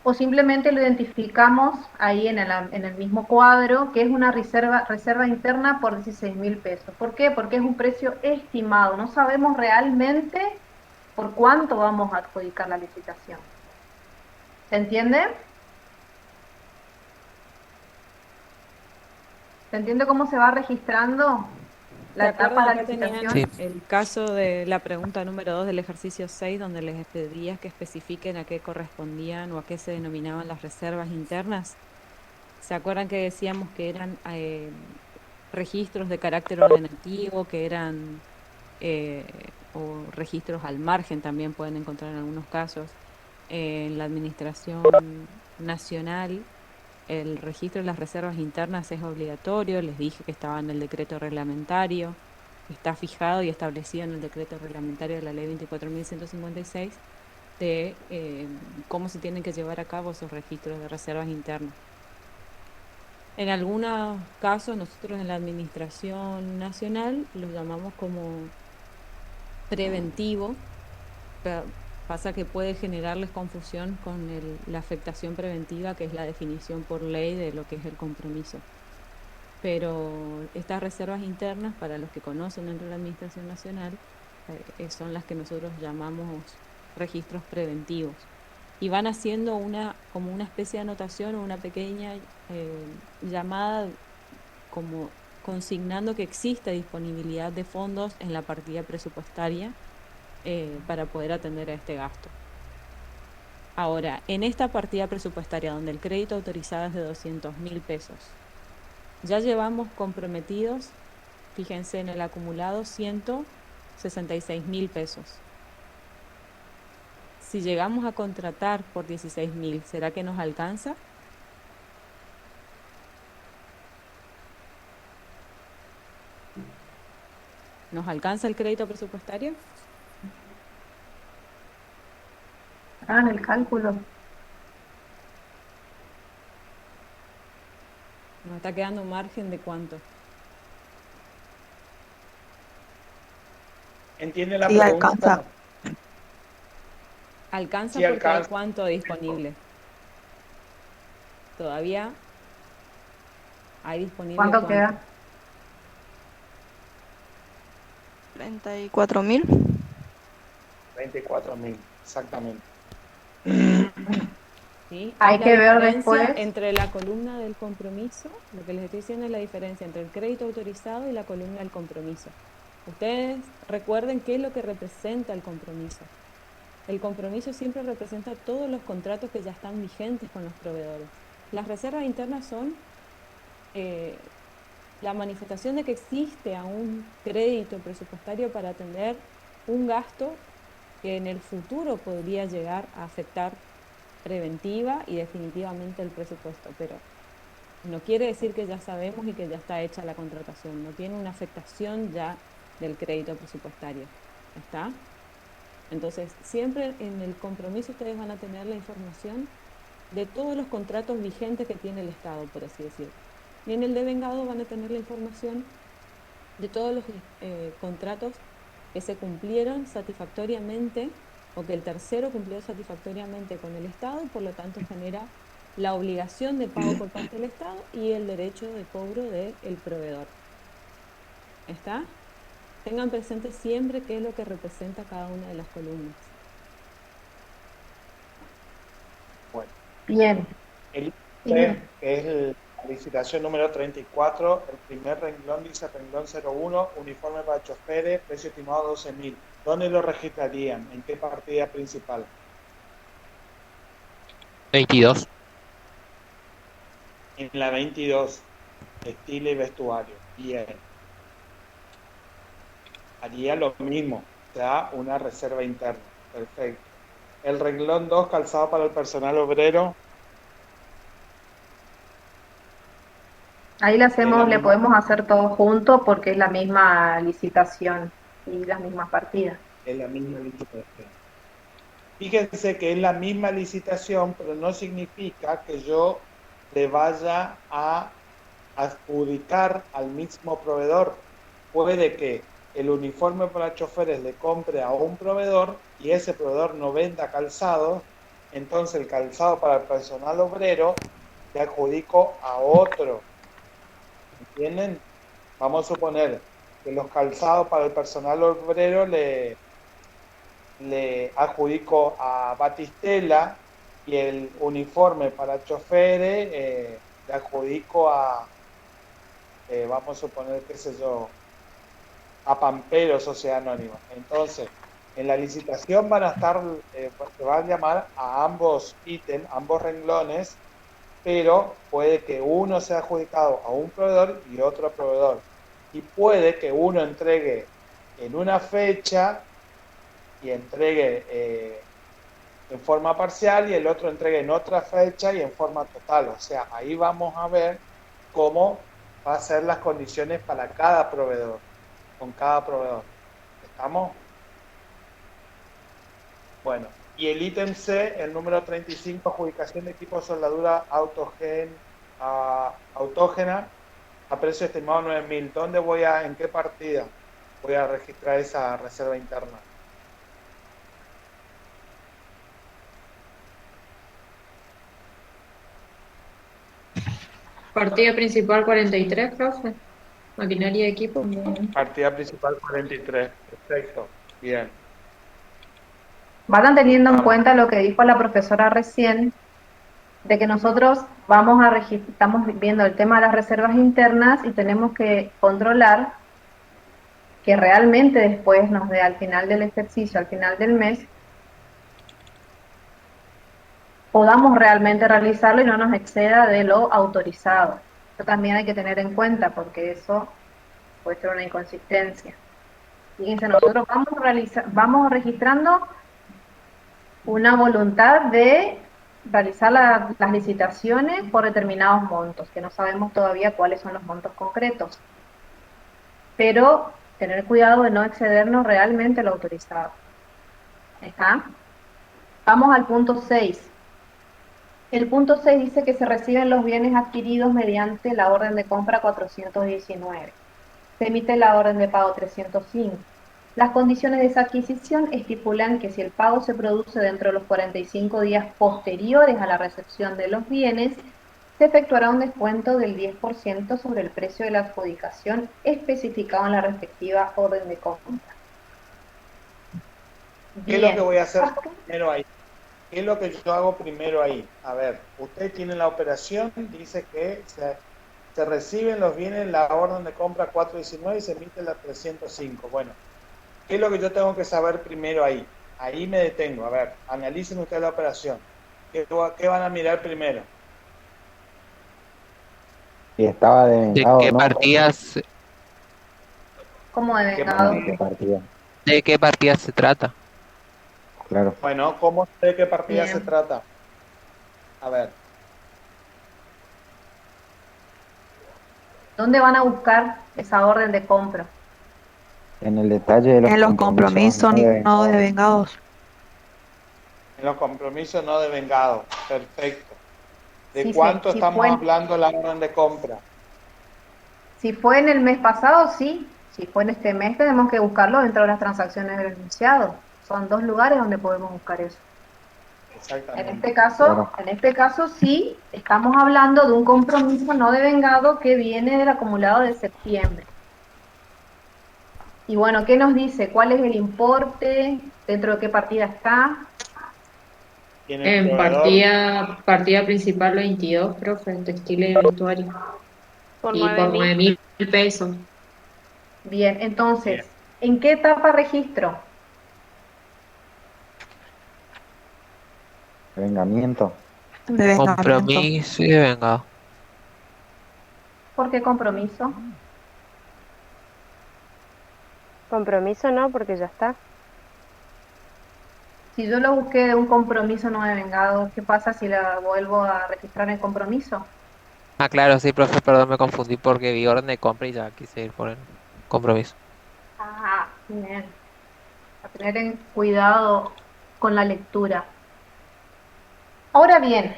o simplemente lo identificamos ahí en el mismo cuadro, que es una reserva interna por 16.000 pesos. ¿Por qué? Porque es un precio estimado. No sabemos realmente por cuánto vamos a adjudicar la licitación. ¿Se entiende? ¿Se entiende cómo se va registrando ¿Se la etapa acuerdan? de la Acá tenían licitación? Sí. el caso de la pregunta número 2 del ejercicio 6, donde les pedías que especifiquen a qué correspondían o a qué se denominaban las reservas internas. ¿Se acuerdan que decíamos que eran registros de carácter ordenativo, que eran o registros al margen también pueden encontrar en algunos casos? En la administración nacional, el registro de las reservas internas es obligatorio, les dije que estaba en el decreto reglamentario, está fijado y establecido en el decreto reglamentario de la ley 24.156 de cómo se tienen que llevar a cabo esos registros de reservas internas. En algunos casos, nosotros en la administración nacional lo llamamos como preventivo. Pasa que puede generarles confusión con la afectación preventiva, que es la definición por ley de lo que es el compromiso. Pero estas reservas internas, para los que conocen dentro de la Administración Nacional, son las que nosotros llamamos registros preventivos. y van haciendo como una especie de anotación o una pequeña llamada como consignando que existe disponibilidad de fondos en la partida presupuestaria para poder atender a este gasto. Ahora, en esta partida presupuestaria donde el crédito autorizado es de 200.000 pesos, ya llevamos comprometidos, fíjense en el acumulado, 166.000 pesos. Si llegamos a contratar por 16.000, ¿será que nos alcanza? ¿Nos alcanza el crédito presupuestario? Hagan el cálculo. Nos está quedando un margen de ¿cuánto? ¿Entiende la Sí, pregunta? alcanza. ¿Alcanza Sí, porque hay alcanza. cuánto disponible? ¿Todavía hay disponible ¿Cuánto queda? 34.000. 24.000, exactamente. ¿Sí? Hay Es la que ver diferencia después. entre la columna del compromiso, lo que les estoy diciendo es la diferencia entre el crédito autorizado y la columna del compromiso. Ustedes recuerden qué es lo que representa el compromiso. El compromiso siempre representa todos los contratos que ya están vigentes con los proveedores. Las reservas internas son la manifestación de que existe un crédito presupuestario para atender un gasto que en el futuro podría llegar a afectar preventiva y definitivamente el presupuesto, pero no quiere decir que ya sabemos y que ya está hecha la contratación, no tiene una afectación ya del crédito presupuestario. ¿Está? Entonces, siempre en el compromiso ustedes van a tener la información de todos los contratos vigentes que tiene el Estado, por así decirlo. Y en el devengado van a tener la información de todos los contratos que se cumplieron satisfactoriamente o que el tercero cumplió satisfactoriamente con el Estado y por lo tanto genera la obligación de pago por parte del Estado y el derecho de cobro del proveedor. ¿Está? Tengan presente siempre qué es lo que representa cada una de las columnas. Bueno, Bien. el Bien. que es la licitación número 34, el primer renglón dice renglón 01, uniforme para choferes, precio estimado 12.000. ¿Dónde lo registrarían? ¿En qué partida principal? 22. En la 22, estilo y vestuario. Bien. Haría lo mismo, o sea, una reserva interna. Perfecto. El renglón 2, calzado para el personal obrero. Ahí le misma. podemos hacer todo junto porque es la misma licitación y las mismas partidas. Es la misma licitación. Fíjense que es la misma licitación, pero no significa que yo le vaya a adjudicar al mismo proveedor. Puede que el uniforme para choferes le compre a un proveedor y ese proveedor no venda calzado, entonces el calzado para el personal obrero le adjudico a otro. ¿Entienden? Vamos a suponer que los calzados para el personal obrero le adjudico a Batistela y el uniforme para choferes le adjudico a, vamos a suponer, qué sé yo, a Pampero Sociedad Anónima. Entonces, en la licitación van a estar, se van a llamar a ambos ítems, ambos renglones, pero puede que uno sea adjudicado a un proveedor y otro proveedor. Y puede que uno entregue en una fecha y entregue en forma parcial y el otro entregue en otra fecha y en forma total. O sea, ahí vamos a ver cómo va a ser las condiciones para cada proveedor, con cada proveedor. ¿Estamos? Bueno, y el ítem C, el número 35, adjudicación de equipo de soldadura autógena a precio estimado 9.000. ¿Dónde en qué partida voy a registrar esa reserva interna? Partida principal 43, profe. Maquinaria de equipo. Partida principal 43. Perfecto. Bien. Vayan teniendo en cuenta lo que dijo la profesora recién, de que nosotros estamos viendo el tema de las reservas internas y tenemos que controlar que realmente después nos dé al final del ejercicio, al final del mes, podamos realmente realizarlo y no nos exceda de lo autorizado. Eso también hay que tener en cuenta porque eso puede ser una inconsistencia. Fíjense, nosotros vamos registrando una voluntad de realizar las licitaciones por determinados montos, que no sabemos todavía cuáles son los montos concretos. Pero tener cuidado de no excedernos realmente lo autorizado. ¿Está? Vamos al punto 6. El punto 6 dice que se reciben los bienes adquiridos mediante la orden de compra 419. Se emite la orden de pago 305. Las condiciones de esa adquisición estipulan que si el pago se produce dentro de los 45 días posteriores a la recepción de los bienes, se efectuará un descuento del 10% sobre el precio de la adjudicación especificado en la respectiva orden de compra. ¿Qué es lo que voy a hacer primero ahí? ¿Qué es lo que yo hago primero ahí? A ver, usted tiene la operación, dice que se reciben los bienes en la orden de compra 419 y se emite la 305. Bueno, ¿qué es lo que yo tengo que saber primero ahí? Ahí me detengo. A ver, analicen ustedes la operación. ¿Qué van a mirar primero? Y estaba ¿De devengado, qué ¿no? partidas, ¿Cómo devengado? ¿De qué partida? de qué partidas se trata? Claro. Bueno, ¿cómo sé de qué partida Bien. se trata? A ver, ¿Dónde van a buscar esa orden de compra? En el detalle de los En los compromisos compromisos no no devengados. devengados. en los compromisos no devengados. Perfecto. ¿De Si cuánto si estamos fue, hablando la orden de compra? si fue en el mes pasado, sí. Si fue en este mes, tenemos que buscarlo dentro de las transacciones del enunciado. Son dos lugares donde podemos buscar eso. Exactamente. Claro. En este caso sí, estamos hablando de un compromiso no devengado que viene del acumulado de septiembre. Y bueno, ¿qué nos dice? ¿Cuál es el importe? ¿Dentro de qué partida está? ¿Tiene el En proveedor? partida principal 22, profe, textil y vestuario. Por Y por 9.000. 9.000 pesos. Bien, entonces, Bien. ¿en qué etapa registro? Devengamiento. Devengamiento. Compromiso y devengado. ¿Por qué compromiso? Compromiso no, porque ya está. Si yo lo busqué de un compromiso no devengado, ¿qué pasa si la vuelvo a registrar en compromiso? Ah, claro, sí, profe, perdón, me confundí porque vi orden de compra y ya quise ir por el compromiso. Ah, bien. A tener en cuidado con la lectura. Ahora bien,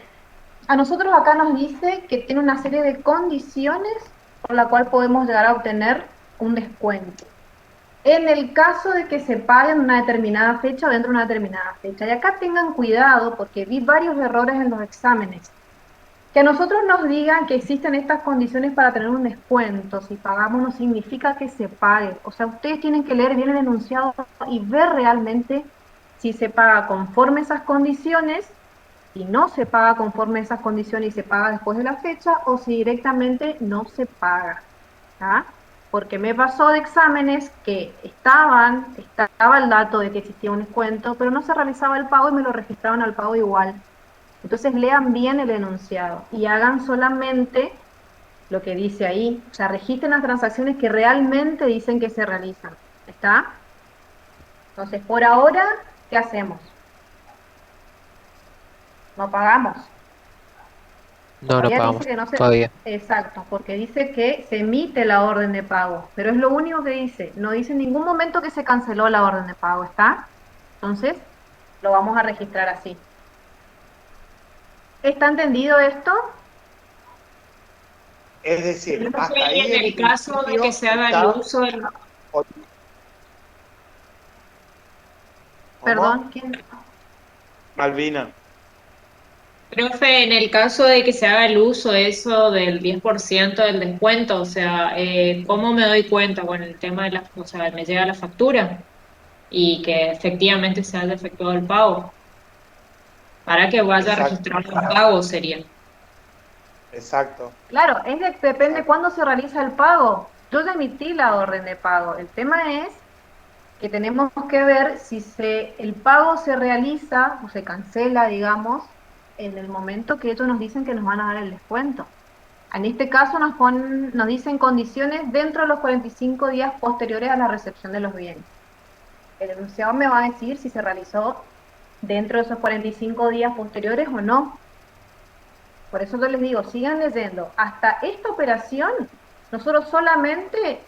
a nosotros acá nos dice que tiene una serie de condiciones por la cual podemos llegar a obtener un descuento. En el caso de que se pague en una determinada fecha o dentro de una determinada fecha. Y acá tengan cuidado porque vi varios errores en los exámenes. Que a nosotros nos digan que existen estas condiciones para tener un descuento, si pagamos no significa que se pague. O sea, ustedes tienen que leer bien el enunciado y ver realmente si se paga conforme esas condiciones, si no se paga conforme esas condiciones y se paga después de la fecha, o si directamente no se paga. ¿Ah? Porque me pasó de exámenes que estaba el dato de que existía un descuento, pero no se realizaba el pago y me lo registraban al pago igual. Entonces lean bien el enunciado y hagan solamente lo que dice ahí. O sea, registren las transacciones que realmente dicen que se realizan. ¿Está? Entonces, por ahora, ¿qué hacemos? No pagamos. No, no Todavía pagamos dice que no se... todavía. Exacto, porque dice que se emite la orden de pago, pero es lo único que dice. No dice en ningún momento que se canceló la orden de pago, ¿está? Entonces, lo vamos a registrar así. ¿Está entendido esto? Es decir, hasta Profe, ahí y en el caso de que se haga el uso del... Perdón, ¿quién? Malvina. Profe, en el caso de que se haga el uso eso del 10% del descuento, o sea, ¿cómo me doy cuenta? Bueno, el tema de la, o sea, me llega la factura y que efectivamente se haya efectuado el pago. Para que vaya Exacto, registrado un pago sería. exacto. Claro, depende cuándo se realiza el pago. Yo ya emití la orden de pago. El tema es que tenemos que ver si el pago se realiza o se cancela, digamos, en el momento que ellos nos dicen que nos van a dar el descuento. En este caso nos dicen condiciones dentro de los 45 días posteriores a la recepción de los bienes. El enunciado me va a decir si se realizó dentro de esos 45 días posteriores o no. Por eso yo les digo, sigan leyendo. Hasta esta operación, nosotros solamente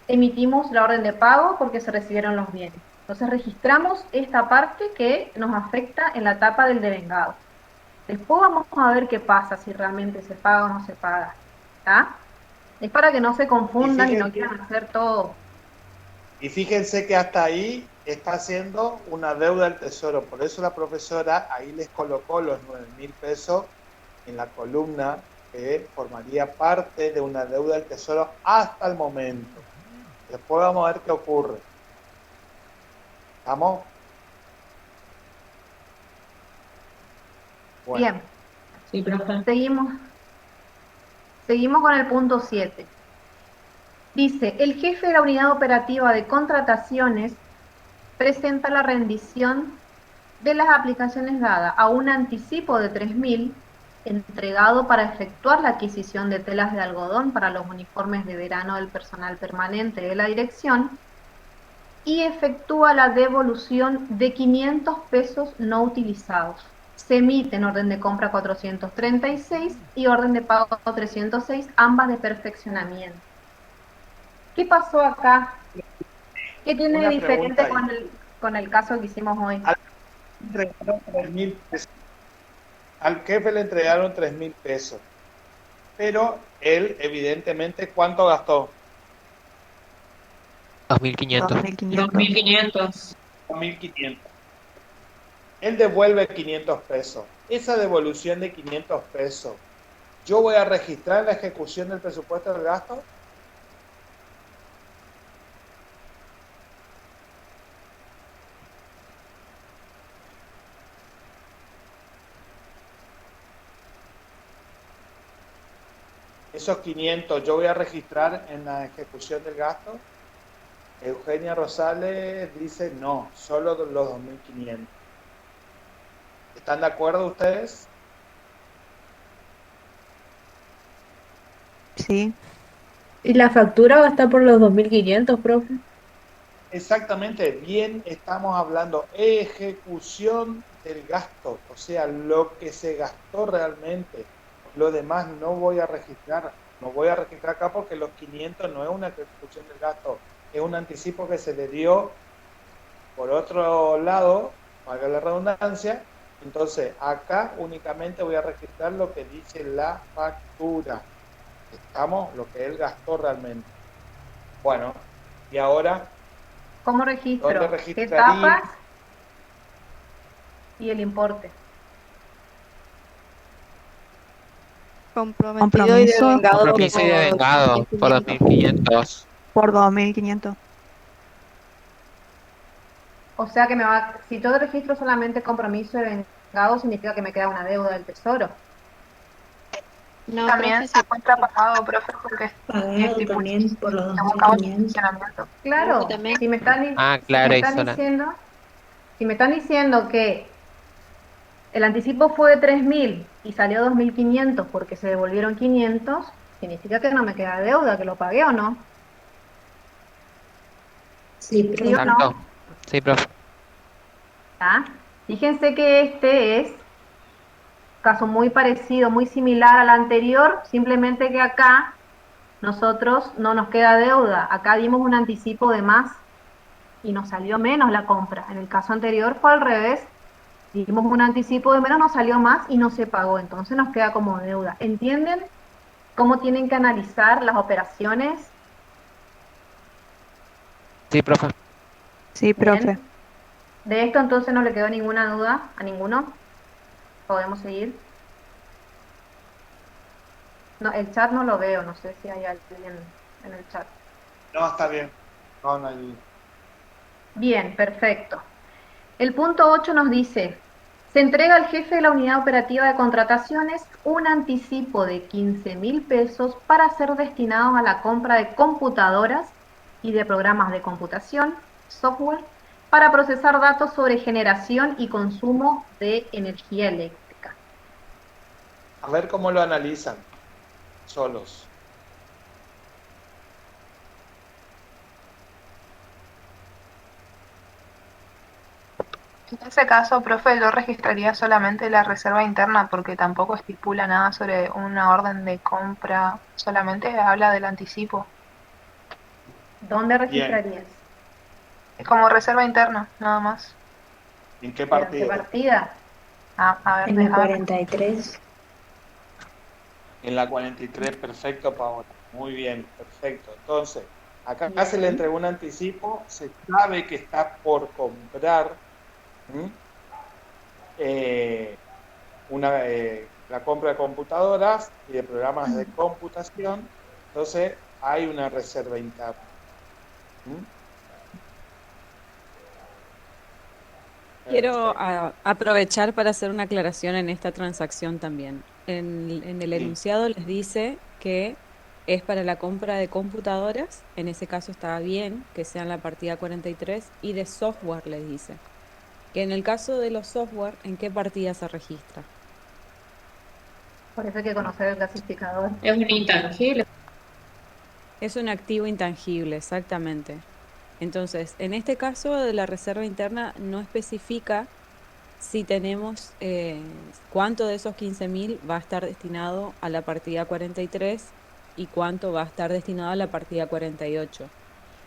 emitimos la orden de pago porque se recibieron los bienes. Entonces registramos esta parte que nos afecta en la etapa del devengado. Después vamos a ver qué pasa, si realmente se paga o no se paga. ¿Está? Es para que no se confundan y no quieran hacer todo. Y fíjense que hasta ahí está haciendo una deuda del tesoro. Por eso la profesora ahí les colocó los 9.000 pesos en la columna que formaría parte de una deuda del tesoro hasta el momento. Después vamos a ver qué ocurre. ¿Estamos? Bueno. Bien. Sí, profe. Seguimos con el punto 7. Dice, el jefe de la unidad operativa de contrataciones presenta la rendición de las aplicaciones dadas a un anticipo de 3.000 entregado para efectuar la adquisición de telas de algodón para los uniformes de verano del personal permanente de la dirección y efectúa la devolución de 500 pesos no utilizados. Se emiten orden de compra 436 y orden de pago 306, ambas de perfeccionamiento. ¿Qué pasó acá? ¿Qué tiene de diferente con el caso que hicimos hoy? Al jefe le entregaron 3.000 pesos, pero él evidentemente ¿cuánto gastó? 2.500. 2.500. 2.500. Él devuelve 500 pesos. Esa devolución de 500 pesos, ¿yo voy a registrar la ejecución del presupuesto del gasto? Esos 500 yo voy a registrar en la ejecución del gasto. Eugenia Rosales dice no, solo los 2.500. ¿Están de acuerdo ustedes? Sí. ¿Y la factura va a estar por los 2.500, profe? Exactamente, bien, estamos hablando ejecución del gasto, o sea, lo que se gastó realmente. Lo demás no voy a registrar, no voy a registrar acá porque los 500 no es una ejecución del gasto, es un anticipo que se le dio por otro lado, valga la redundancia. Entonces acá únicamente voy a registrar lo que dice la factura, estamos, lo que él gastó realmente. Bueno, y ahora ¿cómo registro? ¿dónde ¿Qué registraría? etapas? Y el importe. Compromiso y Compromiso y devengado por 2.500. por 2.500. O sea que si yo registro solamente compromiso de vengado, significa que me queda una deuda del tesoro. No, también se encuentra pagado, profe, porque Pagado también por los estamos acabando el 2.500. funcionamiento. Claro, si me están, claro, si me están diciendo que el anticipo fue de 3.000 y salió 2.500 porque se devolvieron 500, significa que no me queda deuda, que lo pagué o no. Sí, ¿Sí o no? Sí, profe. ¿Ah? Fíjense que este es caso muy parecido, muy similar al anterior, simplemente que acá nosotros no nos queda deuda, acá dimos un anticipo de más y nos salió menos la compra. En el caso anterior fue al revés, dimos un anticipo de menos, nos salió más y no se pagó, entonces nos queda como deuda. ¿Entienden cómo tienen que analizar las operaciones? Sí, profe. Sí, profe. Bien. De esto entonces no le quedó ninguna duda a ninguno. ¿Podemos seguir? No, el chat no lo veo, no sé si hay alguien en el chat. No, está bien. No hay... Bien, perfecto. El punto 8 nos dice, se entrega al jefe de la unidad operativa de contrataciones un anticipo de 15.000 pesos para ser destinado a la compra de computadoras y de programas de computación, software, para procesar datos sobre generación y consumo de energía eléctrica. A ver cómo lo analizan solos. En ese caso, profe, yo registraría solamente la reserva interna porque tampoco estipula nada sobre una orden de compra, solamente habla del anticipo. ¿Dónde Bien. registrarías? Como reserva interna, nada más. ¿En qué ¿Pero en qué partida? partida? A ver, En la déjame. 43. En la 43, perfecto, Paola. Muy bien, perfecto. Entonces, acá se le entregó un anticipo, se sabe que está por comprar la compra de computadoras y de programas de computación, entonces hay una reserva interna. Quiero aprovechar para hacer una aclaración en esta transacción también. En el Sí. enunciado les dice que es para la compra de computadoras, en ese caso estaba bien que sea en la partida 43, y de software les dice. Que en el caso de los software, ¿en qué partida se registra? Por eso hay que conocer el clasificador. Es un intangible. Es un activo intangible, exactamente. Entonces, en este caso de la reserva interna no especifica si tenemos cuánto de esos 15.000 va a estar destinado a la partida 43 y cuánto va a estar destinado a la partida 48.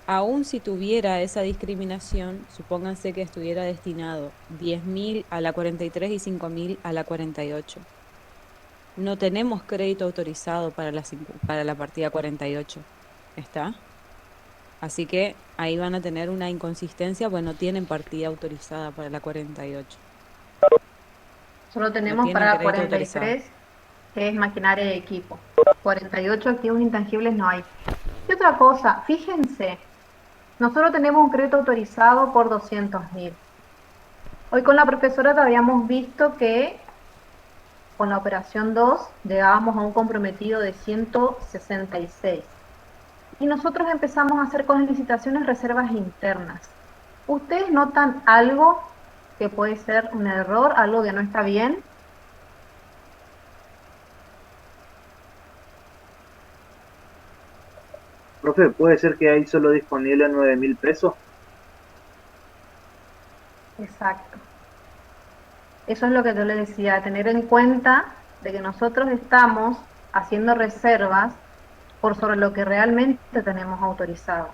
Aún si tuviera esa discriminación, supónganse que estuviera destinado 10.000 a la 43 y 5.000 a la 48. No tenemos crédito autorizado para la partida 48. ¿Está? Así que ahí van a tener una inconsistencia, pues no tienen partida autorizada para la 48. Solo No tenemos para tienen la crédito autorizado. 43, que es maquinaria de equipo. 48 activos intangibles no hay. Y otra cosa, fíjense, nosotros tenemos un crédito autorizado por 200.000. Hoy con la profesora te habíamos visto que con la operación 2 llegábamos a un comprometido de 166. Y nosotros empezamos a hacer con las licitaciones reservas internas. ¿Ustedes notan algo que puede ser un error, algo que no está bien? Profe, ¿puede ser que hay solo disponible 9.000 pesos? Exacto. Eso es lo que yo le decía, tener en cuenta de que nosotros estamos haciendo reservas por sobre lo que realmente tenemos autorizado.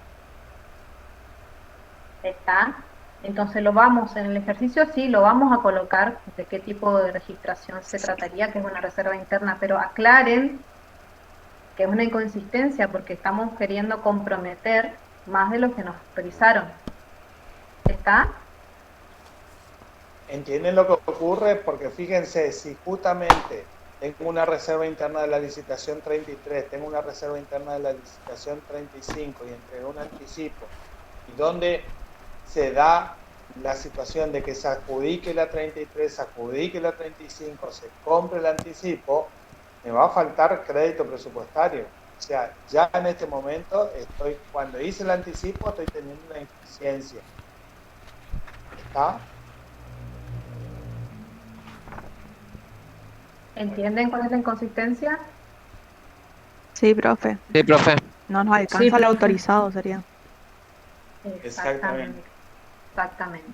¿Está? Entonces lo vamos, en el ejercicio sí, lo vamos a colocar de qué tipo de registración se trataría, que es una reserva interna, pero aclaren que es una inconsistencia porque estamos queriendo comprometer más de lo que nos autorizaron. ¿Está? ¿Entienden lo que ocurre? Porque fíjense, si justamente tengo una reserva interna de la licitación 33, tengo una reserva interna de la licitación 35 y entrego un anticipo, y donde se da la situación de que se adjudique la 33, se adjudique la 35, se compre el anticipo, me va a faltar crédito presupuestario. O sea, ya en este momento cuando hice el anticipo, estoy teniendo una insuficiencia. ¿Está? ¿Entienden cuál es la inconsistencia? Sí, profe. Sí, profe. No nos alcanza Sí, el profe. autorizado, sería. Exactamente. Exactamente.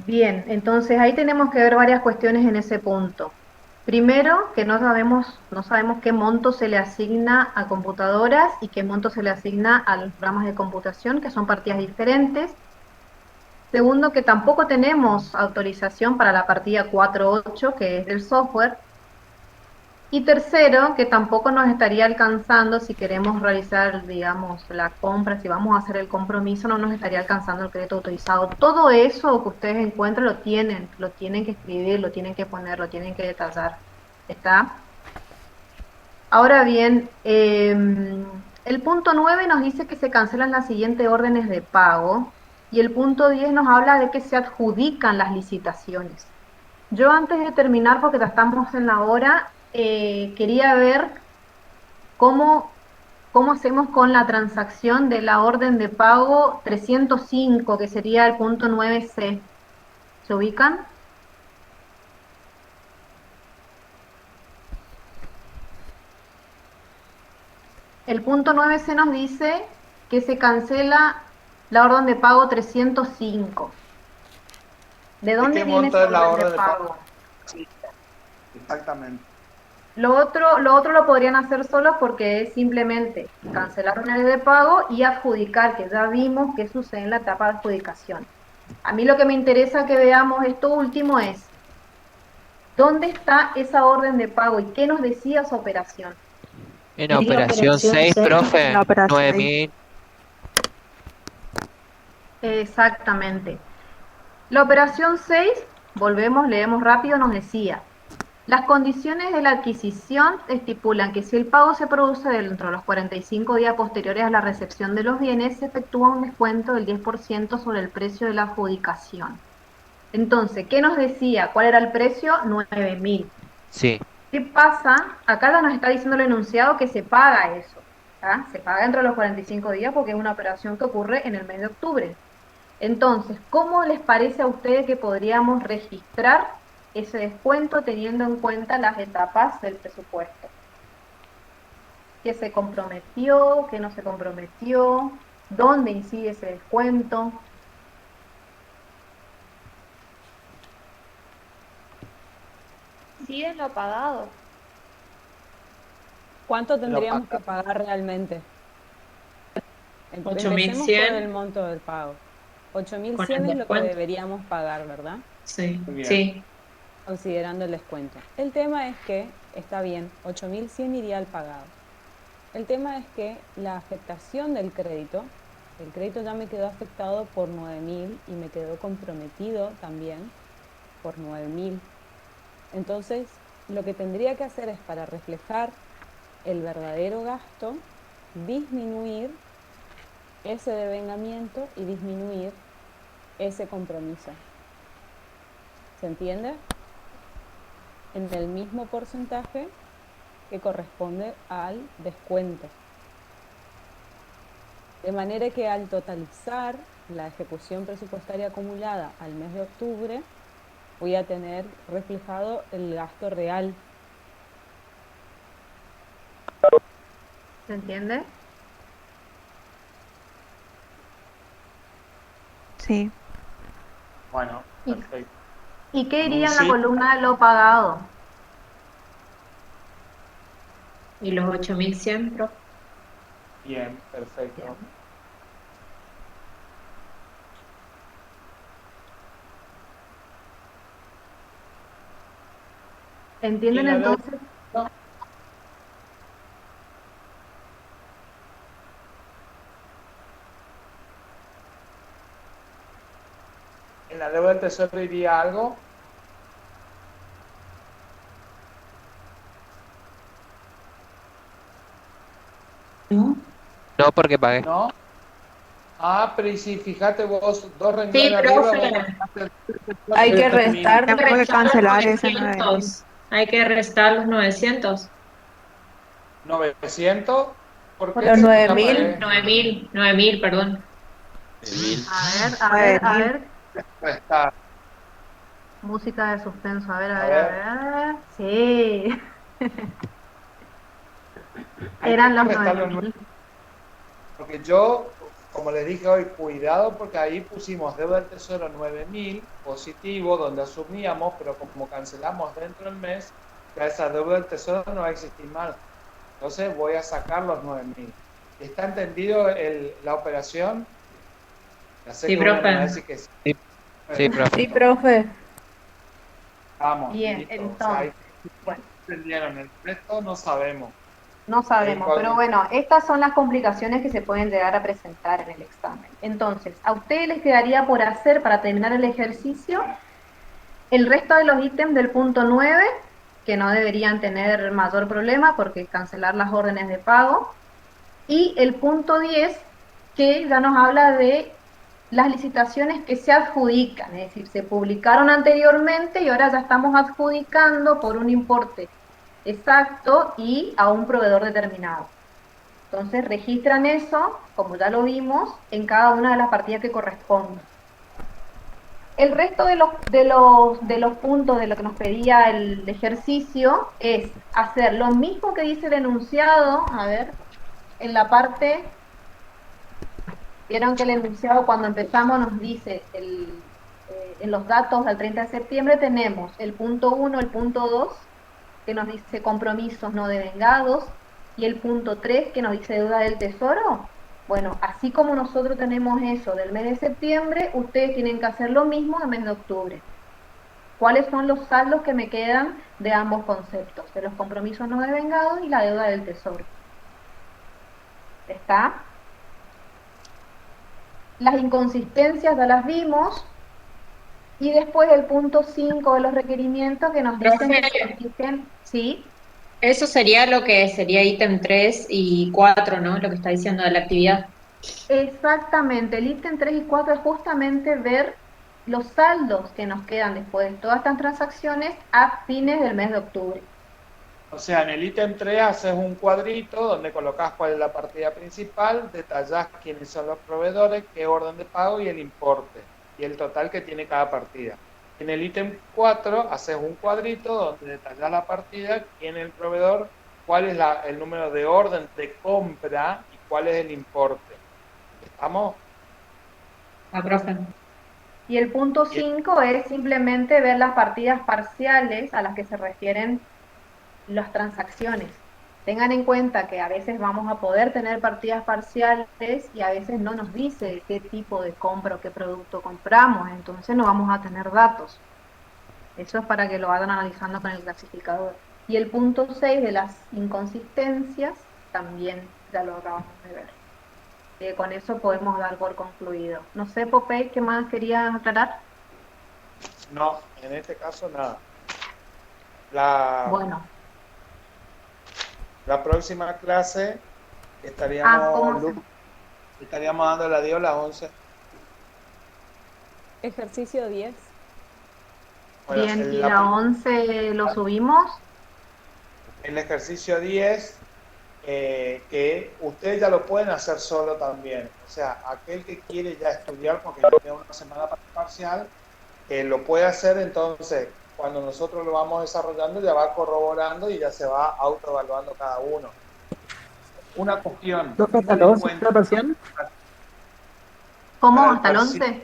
Bien, entonces ahí tenemos que ver varias cuestiones en ese punto. Primero, que no sabemos qué monto se le asigna a computadoras y qué monto se le asigna a los programas de computación, que son partidas diferentes. Segundo, que tampoco tenemos autorización para la partida 4.8, que es del software. Y tercero, que tampoco nos estaría alcanzando si queremos realizar, digamos, la compra, si vamos a hacer el compromiso, no nos estaría alcanzando el crédito autorizado. Todo eso que ustedes encuentren lo tienen que escribir, lo tienen que poner, lo tienen que detallar. ¿Está? Ahora bien, El punto 9 nos dice que se cancelan las siguientes órdenes de pago y el punto 10 nos habla de que se adjudican las licitaciones. Yo antes de terminar, porque ya estamos en la hora, quería ver cómo hacemos con la transacción de la orden de pago 305, que sería el punto 9C. ¿Se ubican? El punto 9C nos dice que se cancela la orden de pago 305. ¿De dónde qué viene monto esa es la orden de pago? Sí, exactamente. Lo otro lo podrían hacer solos porque es simplemente cancelar órdenes de pago y adjudicar, que ya vimos que sucede en la etapa de adjudicación. A mí lo que me interesa que veamos esto último es, ¿dónde está esa orden de pago y qué nos decía esa operación? En la operación 6, profe, 9.000. Exactamente. La operación 6, volvemos, leemos rápido, nos decía, las condiciones de la adquisición estipulan que si el pago se produce dentro de los 45 días posteriores a la recepción de los bienes, se efectúa un descuento del 10% sobre el precio de la adjudicación. Entonces, ¿qué nos decía? ¿Cuál era el precio? 9.000. Sí. ¿Qué pasa? Acá ya nos está diciendo el enunciado que se paga eso. ¿tá? Se paga dentro de los 45 días porque es una operación que ocurre en el mes de octubre. Entonces, ¿cómo les parece a ustedes que podríamos registrar ese descuento teniendo en cuenta las etapas del presupuesto? ¿Qué se comprometió? ¿Qué no se comprometió? ¿Dónde incide ese descuento? Sí, es lo pagado. ¿Cuánto tendríamos que pagar realmente? Empecemos por 8.100. el monto del pago. Con 8.100 el es lo que descuento. deberíamos pagar, ¿verdad? Sí, Muy bien. sí. Considerando el descuento. El tema es que, está bien, 8.100 iría al pagado. El tema es que la afectación del crédito, el crédito ya me quedó afectado por 9.000 y me quedó comprometido también por 9.000. Entonces, lo que tendría que hacer es, para reflejar el verdadero gasto, disminuir ese devengamiento y disminuir ese compromiso. ¿Se entiende? En el mismo porcentaje que corresponde al descuento. De manera que al totalizar la ejecución presupuestaria acumulada al mes de octubre, voy a tener reflejado el gasto real. ¿Se entiende? Sí. Bueno, perfecto. ¿Y qué iría en la Sí. columna de lo pagado? Y los 8.100, profe. Bien, perfecto. ¿Entienden Y la deuda- entonces? ¿En la deuda del tesoro iría algo? ¿No? No, porque pagué. ¿No? Ah, pero y si fíjate vos, dos Sí, renglones arriba, vos profe. bajaste el Hay que 9.000. restar. Tenemos que cancelar ese 900. Hay que restar los 900. 900. ¿Por qué? Los Ya 9.000. pagué. 9.000, perdón. A ver. 9.000. Restar. Música de suspenso, a ver. A ver. Sí. Hay Eran que los restar los 9.000. Porque yo, como les dije hoy, cuidado porque ahí pusimos deuda del tesoro 9.000 positivo, donde asumíamos, pero como cancelamos dentro del mes, ya esa deuda del tesoro no va a existir más. Entonces voy a sacar los 9.000. ¿Está entendido la operación? Ya sé Sí, que uno me profe. va a decir que sí. Sí, sí, profe. Sí, profe. Vamos, Bien, listo. entonces, O sea, ahí bueno. entendieron, el resto no sabemos. No sabemos, Ahí pero cuando- bueno, estas son las complicaciones que se pueden llegar a presentar en el examen. Entonces, a ustedes les quedaría por hacer, para terminar el ejercicio, el resto de los ítems del punto 9, que no deberían tener mayor problema porque cancelar las órdenes de pago. Y el punto 10, que ya nos habla de las licitaciones que se adjudican, es decir, se publicaron anteriormente y ahora ya estamos adjudicando por un importe exacto y a un proveedor determinado. Entonces registran eso, como ya lo vimos, en cada una de las partidas que corresponden. El resto de los puntos de lo que nos pedía el ejercicio es hacer lo mismo que dice el enunciado, a ver, en la parte, vieron que el enunciado cuando empezamos nos dice, en los datos del 30 de septiembre tenemos el punto 1, el punto 2, que nos dice compromisos no devengados, y el punto 3, que nos dice deuda del tesoro. Bueno, así como nosotros tenemos eso del mes de septiembre, ustedes tienen que hacer lo mismo del mes de octubre. ¿Cuáles son los saldos que me quedan de ambos conceptos? De los compromisos no devengados y la deuda del tesoro. ¿Está? Las inconsistencias ya las vimos. Y después el punto 5 de los requerimientos que nos dicen que se existen, ¿sí? Eso sería lo que sería ítem 3 y 4, ¿no? Lo que está diciendo de la actividad. Exactamente, el ítem 3 y 4 es justamente ver los saldos que nos quedan después de todas estas transacciones a fines del mes de octubre. O sea, en el ítem 3 haces un cuadrito donde colocas cuál es la partida principal, detallás quiénes son los proveedores, qué orden de pago y el importe, y el total que tiene cada partida. En el ítem 4 haces un cuadrito donde detallás la partida, quién es el proveedor, cuál es el número de orden de compra y cuál es el importe. ¿Estamos? Profe. Y el punto 5 es simplemente ver las partidas parciales a las que se refieren las transacciones. Tengan en cuenta que a veces vamos a poder tener partidas parciales y a veces no nos dice qué tipo de compra o qué producto compramos, entonces no vamos a tener datos. Eso es para que lo vayan analizando con el clasificador. Y el punto 6 de las inconsistencias también ya lo acabamos de ver. Con eso podemos dar por concluido. No sé, Popey, ¿qué más querías aclarar? No, en este caso nada. Bueno. La próxima clase estaríamos dando el adiós a las 11. Ejercicio 10. Bueno, bien, ¿y la 11 lo subimos? El ejercicio 10, que ustedes ya lo pueden hacer solo también. O sea, aquel que quiere ya estudiar porque ya queda una semana para el parcial, lo puede hacer. Entonces, cuando nosotros lo vamos desarrollando, ya va corroborando y ya se va autoevaluando cada uno. Una cuestión. ¿Hasta el 11 la parcial? ¿Cómo? ¿Hasta el 11?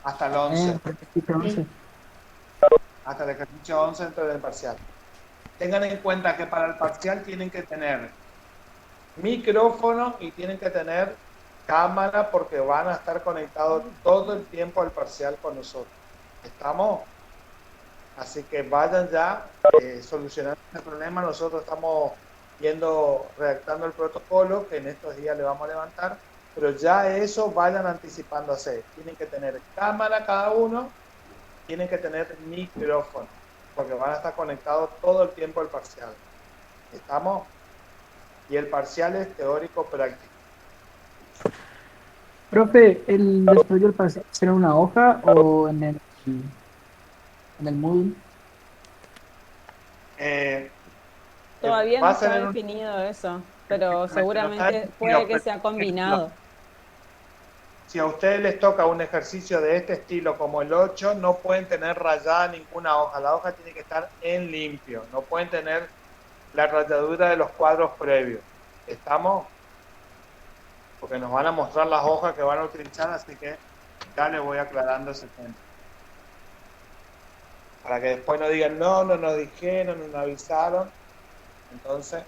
Hasta el 11. Sí. Hasta el ejercicio 11 dentro del parcial. Tengan en cuenta que para el parcial tienen que tener micrófono y tienen que tener cámara porque van a estar conectados todo el tiempo al parcial con nosotros. ¿Estamos? Así que vayan ya solucionando este problema. Nosotros estamos redactando el protocolo que en estos días le vamos a levantar, pero ya eso vayan anticipándose. Tienen que tener cámara cada uno, tienen que tener micrófono, porque van a estar conectados todo el tiempo al parcial. ¿Estamos? Y el parcial es teórico práctico. Profe, ¿el desarrollo del parcial será en una hoja o en el Moodle? Todavía no está definido eso, pero seguramente puede que sea combinado. Si a ustedes les toca un ejercicio de este estilo como el 8, no pueden tener rayada ninguna hoja. La hoja tiene que estar en limpio. No pueden tener la rayadura de los cuadros previos. ¿Estamos? Porque nos van a mostrar las hojas que van a utilizar, así que ya les voy aclarando ese tema. Para que después no digan, no nos dijeron, no nos avisaron. Entonces,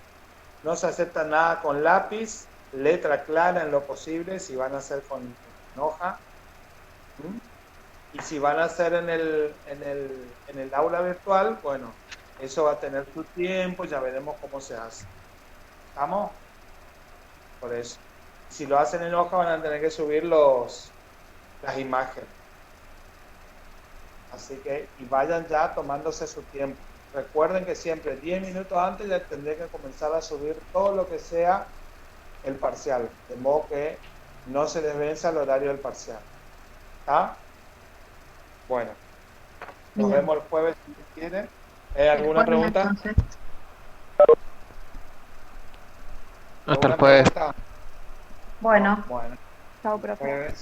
no se acepta nada con lápiz, letra clara en lo posible, si van a hacer con hoja. Y si van a hacer en el aula virtual, bueno, eso va a tener su tiempo, ya veremos cómo se hace. ¿Estamos? Por eso. Si lo hacen en hoja van a tener que subir las imágenes. Así que, y vayan ya tomándose su tiempo. Recuerden que siempre 10 minutos antes ya tendré que comenzar a subir todo lo que sea el parcial, de modo que no se les venza el horario del parcial. ¿Está? Bueno, nos Bien. vemos el jueves si quieren. ¿Hay alguna pregunta? Entonces, Hasta el ¿Alguna jueves. pregunta? bueno, Bueno, Chao, profe. jueves.